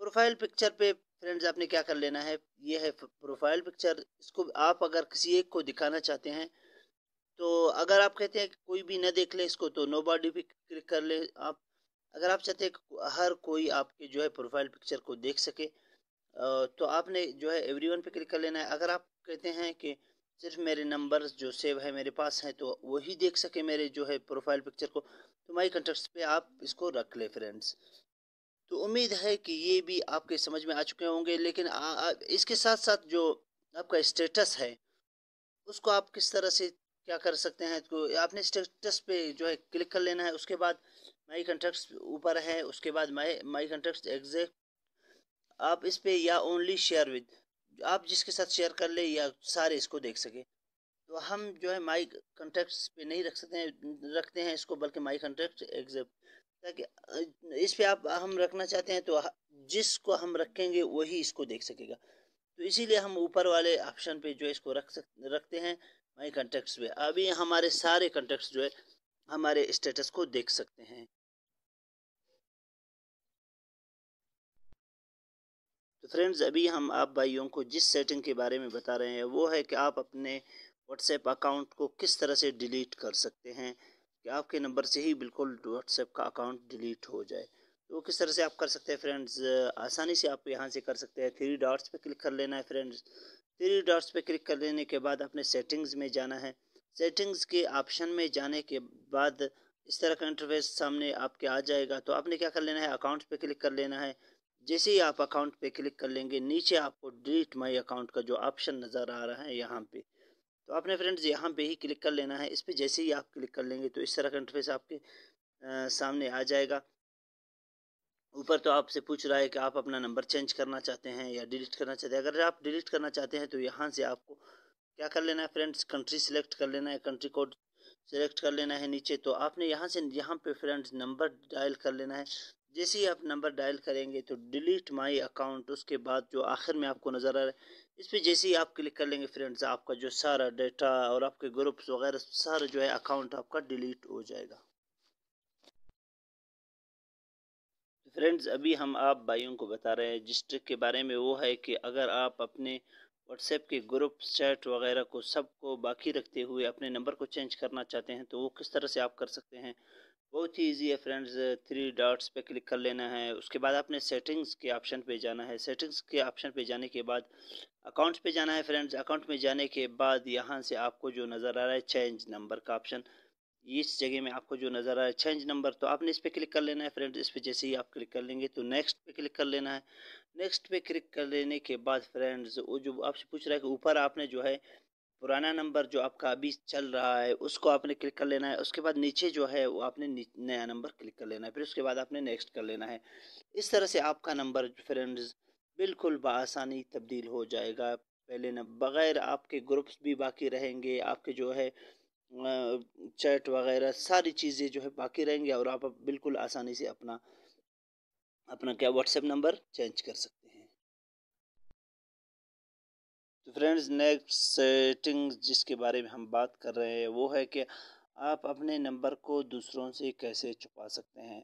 پروفائل پکچر پہ فرینڈز آپ نے کیا کر لینا ہے؟ یہ ہے پروفائل پکچر، اس کو آپ اگر کسی ایک کو دکھانا چاہتے ہیں تو اگر آپ کہتے ہیں کہ کوئی بھی نہ دیکھ لے اس کو، تو نو باڈی پہ کلک کر لیں آپ۔ اگر آپ چاہتے ہیں کہ ہر کوئی آپ کے جو ہے پروفائل پکچر کو دیکھ سکے، تو آپ نے جو ہے ایوری ون پہ کلک کر لینا ہے۔ اگر آپ کہتے ہیں کہ صرف میرے نمبرز جو سیو ہے میرے پاس ہیں تو وہی دیکھ سکے میرے جو ہے پروفائل پکچر کو، تو مائی کنٹیکٹس پہ آپ اس کو رکھ لیں فرینڈز۔ تو امید ہے کہ یہ بھی آپ کے سمجھ میں آ چکے ہوں گے، لیکن اس کے ساتھ ساتھ جو آپ کا اسٹیٹس ہے اس کو آپ کس طرح سے کیا کر سکتے ہیں؟ تو آپ نے اسٹیٹس پہ جو ہے کلک کر لینا ہے، اس کے بعد مائی کنٹیکٹس اوپر ہے، اس کے بعد مائی کنٹیکٹس ایگزیکٹ، آپ اس پہ یا اونلی شیئر ود، آپ جس کے ساتھ شیئر کر لیں یا سارے اس کو دیکھ سکیں۔ تو ہم جو ہے مائی کنٹیکٹس پہ نہیں رکھ سکتے ہیں، رکھتے ہیں اس کو، بلکہ مائی کنٹیکٹ ایگزیکٹ، تاکہ اس پہ آپ ہم رکھنا چاہتے ہیں تو جس کو ہم رکھیں گے وہی اس کو دیکھ سکے گا۔ تو اسی لیے ہم اوپر والے آپشن پہ جو ہے اس کو رکھتے ہیں مائی کنٹیکٹس پہ۔ ابھی ہمارے سارے کنٹیکٹس جو ہے ہمارے اسٹیٹس کو دیکھ سکتے ہیں۔ تو فرینڈز ابھی ہم آپ بھائیوں کو جس سیٹنگ کے بارے میں بتا رہے ہیں وہ ہے کہ آپ اپنے واٹس ایپ اکاؤنٹ کو کس طرح سے ڈیلیٹ کر سکتے ہیں کہ آپ کے نمبر سے ہی بالکل واٹس ایپ کا اکاؤنٹ ڈیلیٹ ہو جائے۔ تو کس طرح سے آپ کر سکتے ہیں فرینڈز؟ آسانی سے آپ یہاں سے کر سکتے ہیں، 3 ڈاٹس پہ کلک کر لینا ہے فرینڈز۔ 3 ڈاٹس پہ کلک کر لینے کے بعد اپنے سیٹنگز میں جانا ہے۔ سیٹنگز کے آپشن میں جانے کے بعد اس طرح کا انٹرفیس سامنے آپ کے آ جائے گا، تو آپ نے کیا کر لینا ہے؟ اکاؤنٹ پہ کلک کر لینا ہے۔ جیسے ہی آپ اکاؤنٹ پہ کلک کر لیں گے، نیچے آپ کو ڈیلیٹ مائی اکاؤنٹ کا جو آپشن نظر آ رہا ہے یہاں پہ، تو آپ نے فرینڈز یہاں پہ ہی کلک کر لینا ہے۔ اس پہ جیسے ہی آپ کلک کر لیں گے تو اس طرح کا انٹرفیس آپ کے سامنے آ جائے گا۔ اوپر تو آپ سے پوچھ رہا ہے کہ آپ اپنا نمبر چینج کرنا چاہتے ہیں یا ڈیلیٹ کرنا چاہتے ہیں۔ اگر آپ ڈیلیٹ کرنا چاہتے ہیں تو یہاں سے آپ کو کیا کر لینا ہے فرینڈز؟ کنٹری سلیکٹ کر لینا ہے، کنٹری کوڈ سلیکٹ کر لینا ہے نیچے۔ تو آپ نے یہاں پہ فرینڈز نمبر ڈائل کر لینا ہے۔ جیسے ہی آپ نمبر ڈائل کریں گے تو ڈیلیٹ مائی اکاؤنٹ، اس کے بعد جو آخر میں آپ کو نظر آ رہا ہے اس پہ جیسے ہی آپ کلک کر لیں گے فرینڈز، آپ کا جو سارا ڈیٹا اور آپ کے گروپس وغیرہ سارا جو ہے اکاؤنٹ آپ کا ڈیلیٹ ہو جائے گا۔ فرینڈز ابھی ہم آپ بھائیوں کو بتا رہے ہیں جس ٹرک کے بارے میں، وہ ہے کہ اگر آپ اپنے واٹس ایپ کے گروپ چیٹ وغیرہ کو سب کو باقی رکھتے ہوئے اپنے نمبر کو چینج کرنا چاہتے ہیں تو وہ کس طرح سے آپ کر سکتے ہیں؟ بہت ہی ایزی ہے فرینڈز۔ 3 ڈاٹس پہ کلک کر لینا ہے، اس کے بعد آپ نے سیٹنگز کے آپشن پہ جانا ہے۔ سیٹنگز کے آپشن پہ جانے کے بعد اکاؤنٹس پہ جانا ہے فرینڈز۔ اکاؤنٹ میں جانے کے بعد یہاں سے آپ کو جو نظر آ رہا ہے چینج نمبر کا آپشن، اس جگہ میں آپ کو جو نظر آ رہا ہے چینج نمبر، تو آپ نے اس پہ کلک کر لینا ہے فرینڈ۔ اس پہ جیسے ہی آپ کلک کر لیں گے تو نیکسٹ پہ کلک کر لینا ہے۔ نیکسٹ پہ کلک کر لینے کے بعد فرینڈز وہ جو آپ سے پوچھ رہا ہے کہ اوپر آپ نے جو ہے پرانا نمبر جو آپ کا ابھی چل رہا ہے اس کو آپ نے کلک کر لینا ہے، اس کے بعد نیچے جو ہے وہ آپ نے نیا نمبر کلک کر لینا ہے، پھر اس کے بعد آپ نے نیکسٹ کر لینا ہے۔ اس طرح سے آپ کا نمبر فرینڈز بالکل بآسانی تبدیل ہو جائے گا پہلے بغیر آپ کے گروپس بھی باقی رہیں گے، آپ کے جو ہے چیٹ وغیرہ ساری چیزیں جو ہے باقی رہیں گے، اور آپ بالکل آسانی سے اپنا کیا واٹس ایپ نمبر چینج کر سکتے ہیں۔ تو فرینڈز نیکسٹ سیٹنگ جس کے بارے میں ہم بات کر رہے ہیں وہ ہے کہ آپ اپنے نمبر کو دوسروں سے کیسے چھپا سکتے ہیں۔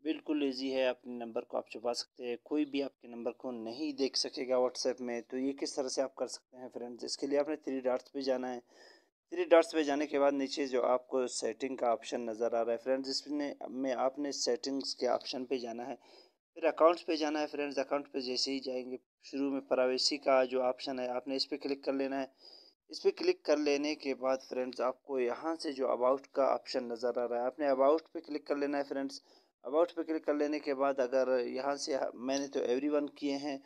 بالکل ایزی ہے، اپنے نمبر کو آپ چھپا سکتے ہیں، کوئی بھی آپ کے نمبر کو نہیں دیکھ سکے گا واٹس ایپ میں۔ تو یہ کس طرح سے آپ کر سکتے ہیں فرینڈز؟ اس کے لیے آپ نے 3 ڈاٹس پہ جانا ہے۔ 3 ڈاٹس پہ جانے کے بعد نیچے جو آپ کو سیٹنگ کا آپشن نظر آ رہا ہے فرینڈز، اس میں آپ نے سیٹنگز کے آپشن پہ جانا ہے، پھر اکاؤنٹس پہ جانا ہے فرینڈز۔ اکاؤنٹ پہ جیسے ہی جائیں گے شروع میں پرائیویسی کا جو آپشن ہے آپ نے اس پہ کلک کر لینا ہے۔ اس پہ کلک کر لینے کے بعد فرینڈز آپ کو یہاں سے جو اباؤٹ کا آپشن نظر آ رہا ہے آپ نے اباؤٹ پہ کلک کر لینا ہے فرینڈز۔ اباؤٹ پہ کلک کر لینے کے بعد اگر یہاں سے میں نے تو ایوری ون کیے ہیں،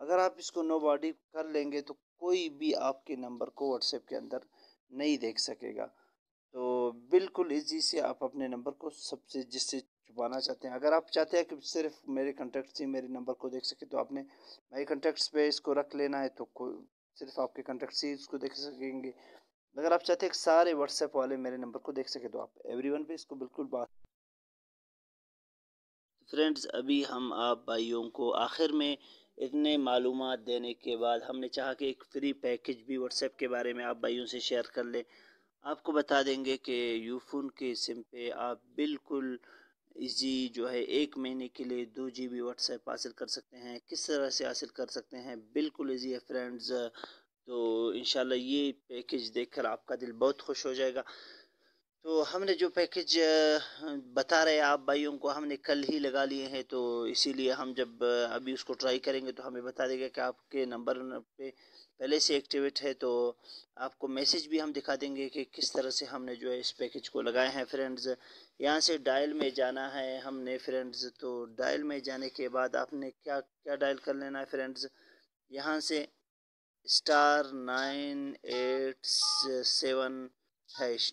अगर आप इसको नो बॉडी कर लेंगे तो कोई भी आपके नंबर को व्हाट्सएप के अंदर नहीं देख सकेगा। तो बिल्कुल इजी से आप अपने नंबर को सबसे जिससे छुपाना चाहते हैं, अगर आप चाहते हैं कि सिर्फ मेरे कॉन्टैक्ट्स ही मेरे नंबर को देख सके, तो आपने माई कॉन्टैक्ट्स पे इसको रख लेना है, तो सिर्फ आपके कॉन्टैक्ट्स ही इसको देख सकेंगे। अगर आप चाहते हैं कि सारे व्हाट्सएप वाले मेरे नंबर को देख सके, तो आप एवरीवन पे इसको बिल्कुल बात। फ्रेंड्स, अभी हम आप भाइयों को आखिर में इतने मालूमात देने के बाद हमने चाहा कि एक फ्री पैकेज भी व्हाट्सएप के बारे में आप भाइयों से शेयर कर लें। आपको बता देंगे कि यूफोन के सिम पे आप बिल्कुल इजी जो है 1 महीने के लिए 2 GB व्हाट्सएप हासिल कर सकते हैं। किस तरह से हासिल कर सकते हैं, बिल्कुल इजी है फ्रेंड्स। तो इंशाल्लाह ये पैकेज देखकर आपका दिल बहुत खुश हो जाएगा। तो हमने जो पैकेज बता रहे हैं आप भाइयों को, हमने कल ही लगा लिए हैं, तो इसीलिए हम जब अभी उसको ट्राई करेंगे तो हमें बता देगा कि आपके नंबर पे पहले से एक्टिवेट है। तो आपको मैसेज भी हम दिखा देंगे कि किस तरह से हमने जो है इस पैकेज को लगाए हैं फ्रेंड्स। यहाँ से डायल में जाना है हमने फ्रेंड्स, तो डायल में जाने के बाद आपने क्या क्या डायल कर लेना है फ्रेंड्स। यहाँ से *987#,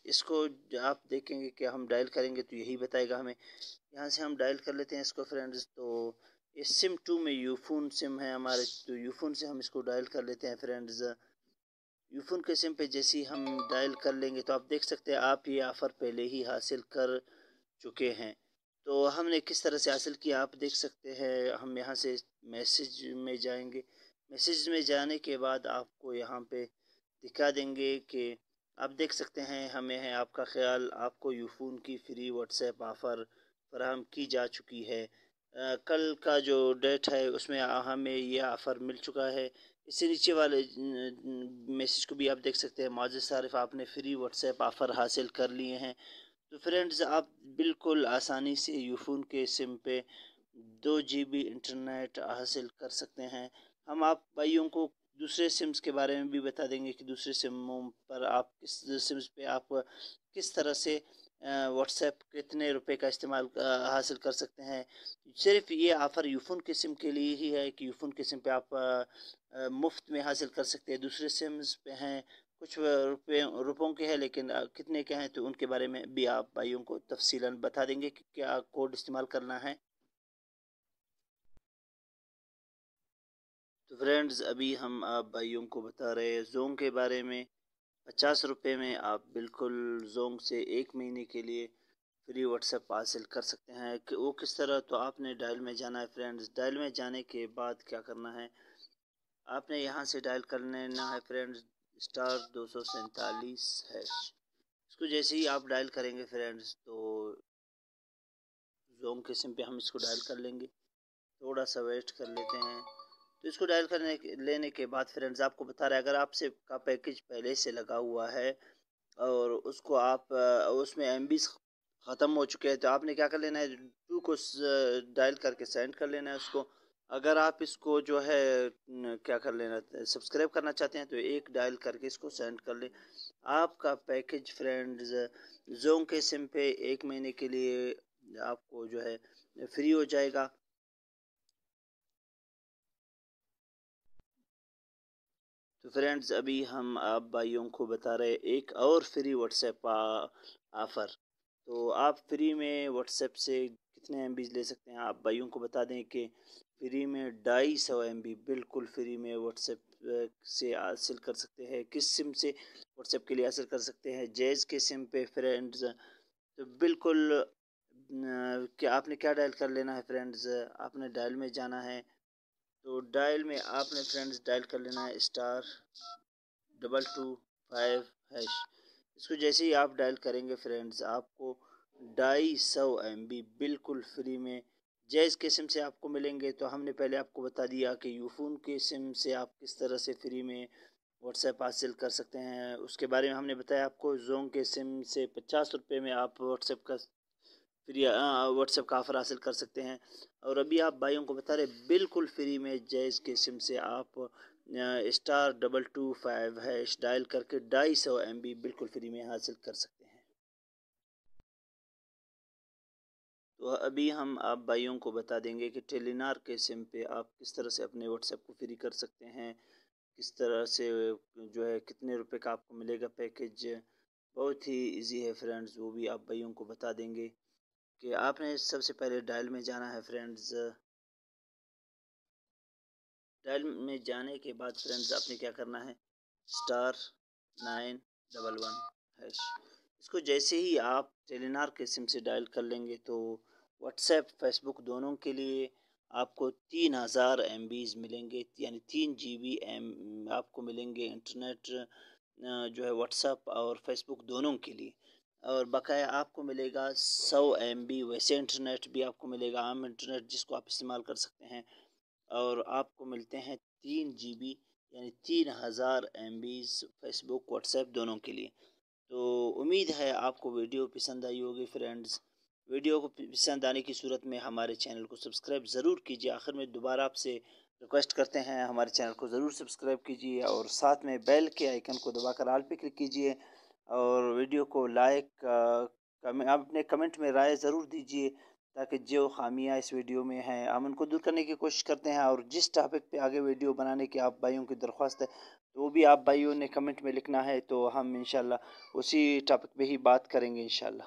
इसको आप देखेंगे कि हम डायल करेंगे तो यही बताएगा हमें। यहाँ से हम डायल कर लेते हैं इसको फ्रेंड्स। तो ये सिम 2 में यूफोन सिम है हमारे, तो यूफोन से हम इसको डायल कर लेते हैं फ्रेंड्स। यूफोन के सिम पे जैसे ही हम डायल कर लेंगे तो आप देख सकते हैं आप ये ऑफ़र पहले ही हासिल कर चुके हैं। तो हमने किस तरह से हासिल किया आप देख सकते हैं। हम यहाँ से मैसेज में जाएंगे, मैसेज में जाने के बाद आपको यहाँ पे दिखा देंगे कि आप देख सकते हैं हमें है आपका ख्याल, आपको यूफोन की फ्री व्हाट्सएप ऑफ़र फराहम की जा चुकी है। कल का जो डेट है उसमें हमें ये ऑफ़र मिल चुका है। इससे नीचे वाले मैसेज को भी आप देख सकते हैं, मौजूद सारिफ आपने फ्री व्हाट्सएप ऑफ़र हासिल कर लिए हैं। तो फ्रेंड्स, आप बिल्कुल आसानी से यूफोन के सिम पे 2 GB इंटरनेट हासिल कर सकते हैं। हम आप भाइयों को दूसरे सिम्स के बारे में भी बता देंगे कि दूसरे सिमों पर आप सिम्स पे आप किस तरह से व्हाट्सएप कितने रुपए का इस्तेमाल हासिल कर सकते हैं। सिर्फ ये ऑफ़र यूफोन के सिम के लिए ही है कि यूफोन के सिम पे आप मुफ्त में हासिल कर सकते हैं। दूसरे सिम्स पे हैं कुछ रुपयों के हैं, लेकिन कितने के हैं तो उनके बारे में भी आप भाइयों को तफसीलन बता देंगे कि क्या कोड इस्तेमाल करना है। तो फ्रेंड्स, अभी हम आप भाइयों को बता रहे हैं जोंग के बारे में। 50 रुपये में आप बिल्कुल जोंग से 1 महीने के लिए फ्री व्हाट्सएप हासिल कर सकते हैं। कि वो किस तरह, तो आपने डायल में जाना है फ्रेंड्स। डायल में जाने के बाद क्या करना है, आपने यहाँ से डायल कर लेना है फ्रेंड्स *247#। इसको जैसे ही आप डायल करेंगे फ्रेंड्स, तो जोंग के सिम पे हम इसको डायल कर लेंगे। थोड़ा सा वेट कर लेते हैं। तो इसको डायल लेने के बाद फ्रेंड्स आपको बता रहे हैं, अगर आपसे का पैकेज पहले से लगा हुआ है और उसको आप उसमें MB ख़त्म हो चुके हैं, तो आपने क्या कर लेना है, 2 को डायल करके सेंड कर लेना है उसको। अगर आप इसको जो है क्या कर लेना, सब्सक्राइब करना चाहते हैं, तो 1 डायल करके इसको सेंड कर ले। आपका पैकेज फ्रेंड्स जोंग के सिम पे 1 महीने के लिए आपको जो है फ्री हो जाएगा। तो फ्रेंड्स, अभी हम आप भाइयों को बता रहे एक और फ्री व्हाट्सएप ऑफ़र। तो आप फ्री में व्हाट्सएप से कितने MB ले सकते हैं, आप भाइयों को बता दें कि फ्री में 250 MB बिल्कुल फ्री में व्हाट्सएप से हासिल कर सकते हैं। किस सिम से व्हाट्सएप के लिए हासिल कर सकते हैं, जैज़ के सिम पे फ्रेंड्स। तो बिल्कुल क्या आपने क्या डायल कर लेना है फ्रेंड्स, आपने डायल में जाना है। तो डायल में आपने फ्रेंड्स डायल कर लेना है *225#। इसको जैसे ही आप डायल करेंगे फ्रेंड्स, आपको 250 MB बिल्कुल फ्री में जैज़ के सिम से आपको मिलेंगे। तो हमने पहले आपको बता दिया कि यूफोन के सिम से आप किस तरह से फ्री में व्हाट्सएप हासिल कर सकते हैं, उसके बारे में हमने बताया आपको। जोंग के सिम से 50 रुपये में आप व्हाट्सएप का फ्री व्हाट्सएप का ऑफ़र हासिल कर सकते हैं। और अभी आप भाइयों को बता रहे बिल्कुल फ्री में जैज़ के सिम से आप *225# डायल करके 250 MB बिल्कुल फ्री में हासिल कर सकते हैं। تو ابھی ہم آپ بھائیوں کو بتا دیں گے کہ ٹیلی نار کے سم پہ آپ کس طرح سے اپنے واٹس ایپ کو فری کر سکتے ہیں، کس طرح سے جو ہے کتنے روپے کا آپ کو ملے گا پیکیج. بہت ہی ایزی ہے فرینڈز، وہ بھی آپ بھائیوں کو بتا دیں گے. کہ آپ نے سب سے پہلے ڈائل میں جانا ہے فرینڈز. ڈائل میں جانے کے بعد فرینڈز آپ نے کیا کرنا ہے، *911#. اس کو جیسے ہی آپ ٹیلی نار کے سم سے ڈائل کر لیں گے تو واٹس ایپ فیس بک دونوں کے لیے آپ کو 3000 MBs ملیں گے، یعنی 3 GB آپ کو ملیں گے انٹرنیٹ جو ہے واٹس ایپ اور فیس بک دونوں کے لیے. اور بقایا آپ کو ملے گا 100 MB ویسے انٹرنیٹ بھی آپ کو ملے گا، عام انٹرنیٹ جس کو آپ استعمال کر سکتے ہیں. اور آپ کو ملتے ہیں 3 GB یعنی 3000 MBs فیس بک واٹس ایپ دونوں کے لیے. تو امید ہے آپ کو ویڈیو پسند آئی ہوگی فرینڈز. ویڈیو کو پسند آنے کی صورت میں ہمارے چینل کو سبسکرائب ضرور کیجیے. آخر میں دوبارہ آپ سے ریکویسٹ کرتے ہیں ہمارے چینل کو ضرور سبسکرائب کیجیے اور ساتھ میں بیل کے آئیکن کو دبا کر آل پہ کلک کیجیے. اور ویڈیو کو لائک آپ اپنے کمنٹ میں رائے ضرور دیجیے تاکہ جو خامیاں اس ویڈیو میں ہیں ہم ان کو دور کرنے کی کوشش کرتے ہیں. اور جس ٹاپک پہ آگے ویڈیو بنانے کی آپ بھائیوں کی درخواست ہے تو وہ بھی آپ بھائیوں نے کمنٹ میں لکھنا ہے، تو ہم انشاءاللہ اسی ٹاپک پہ ہی بات کریں گے انشاءاللہ.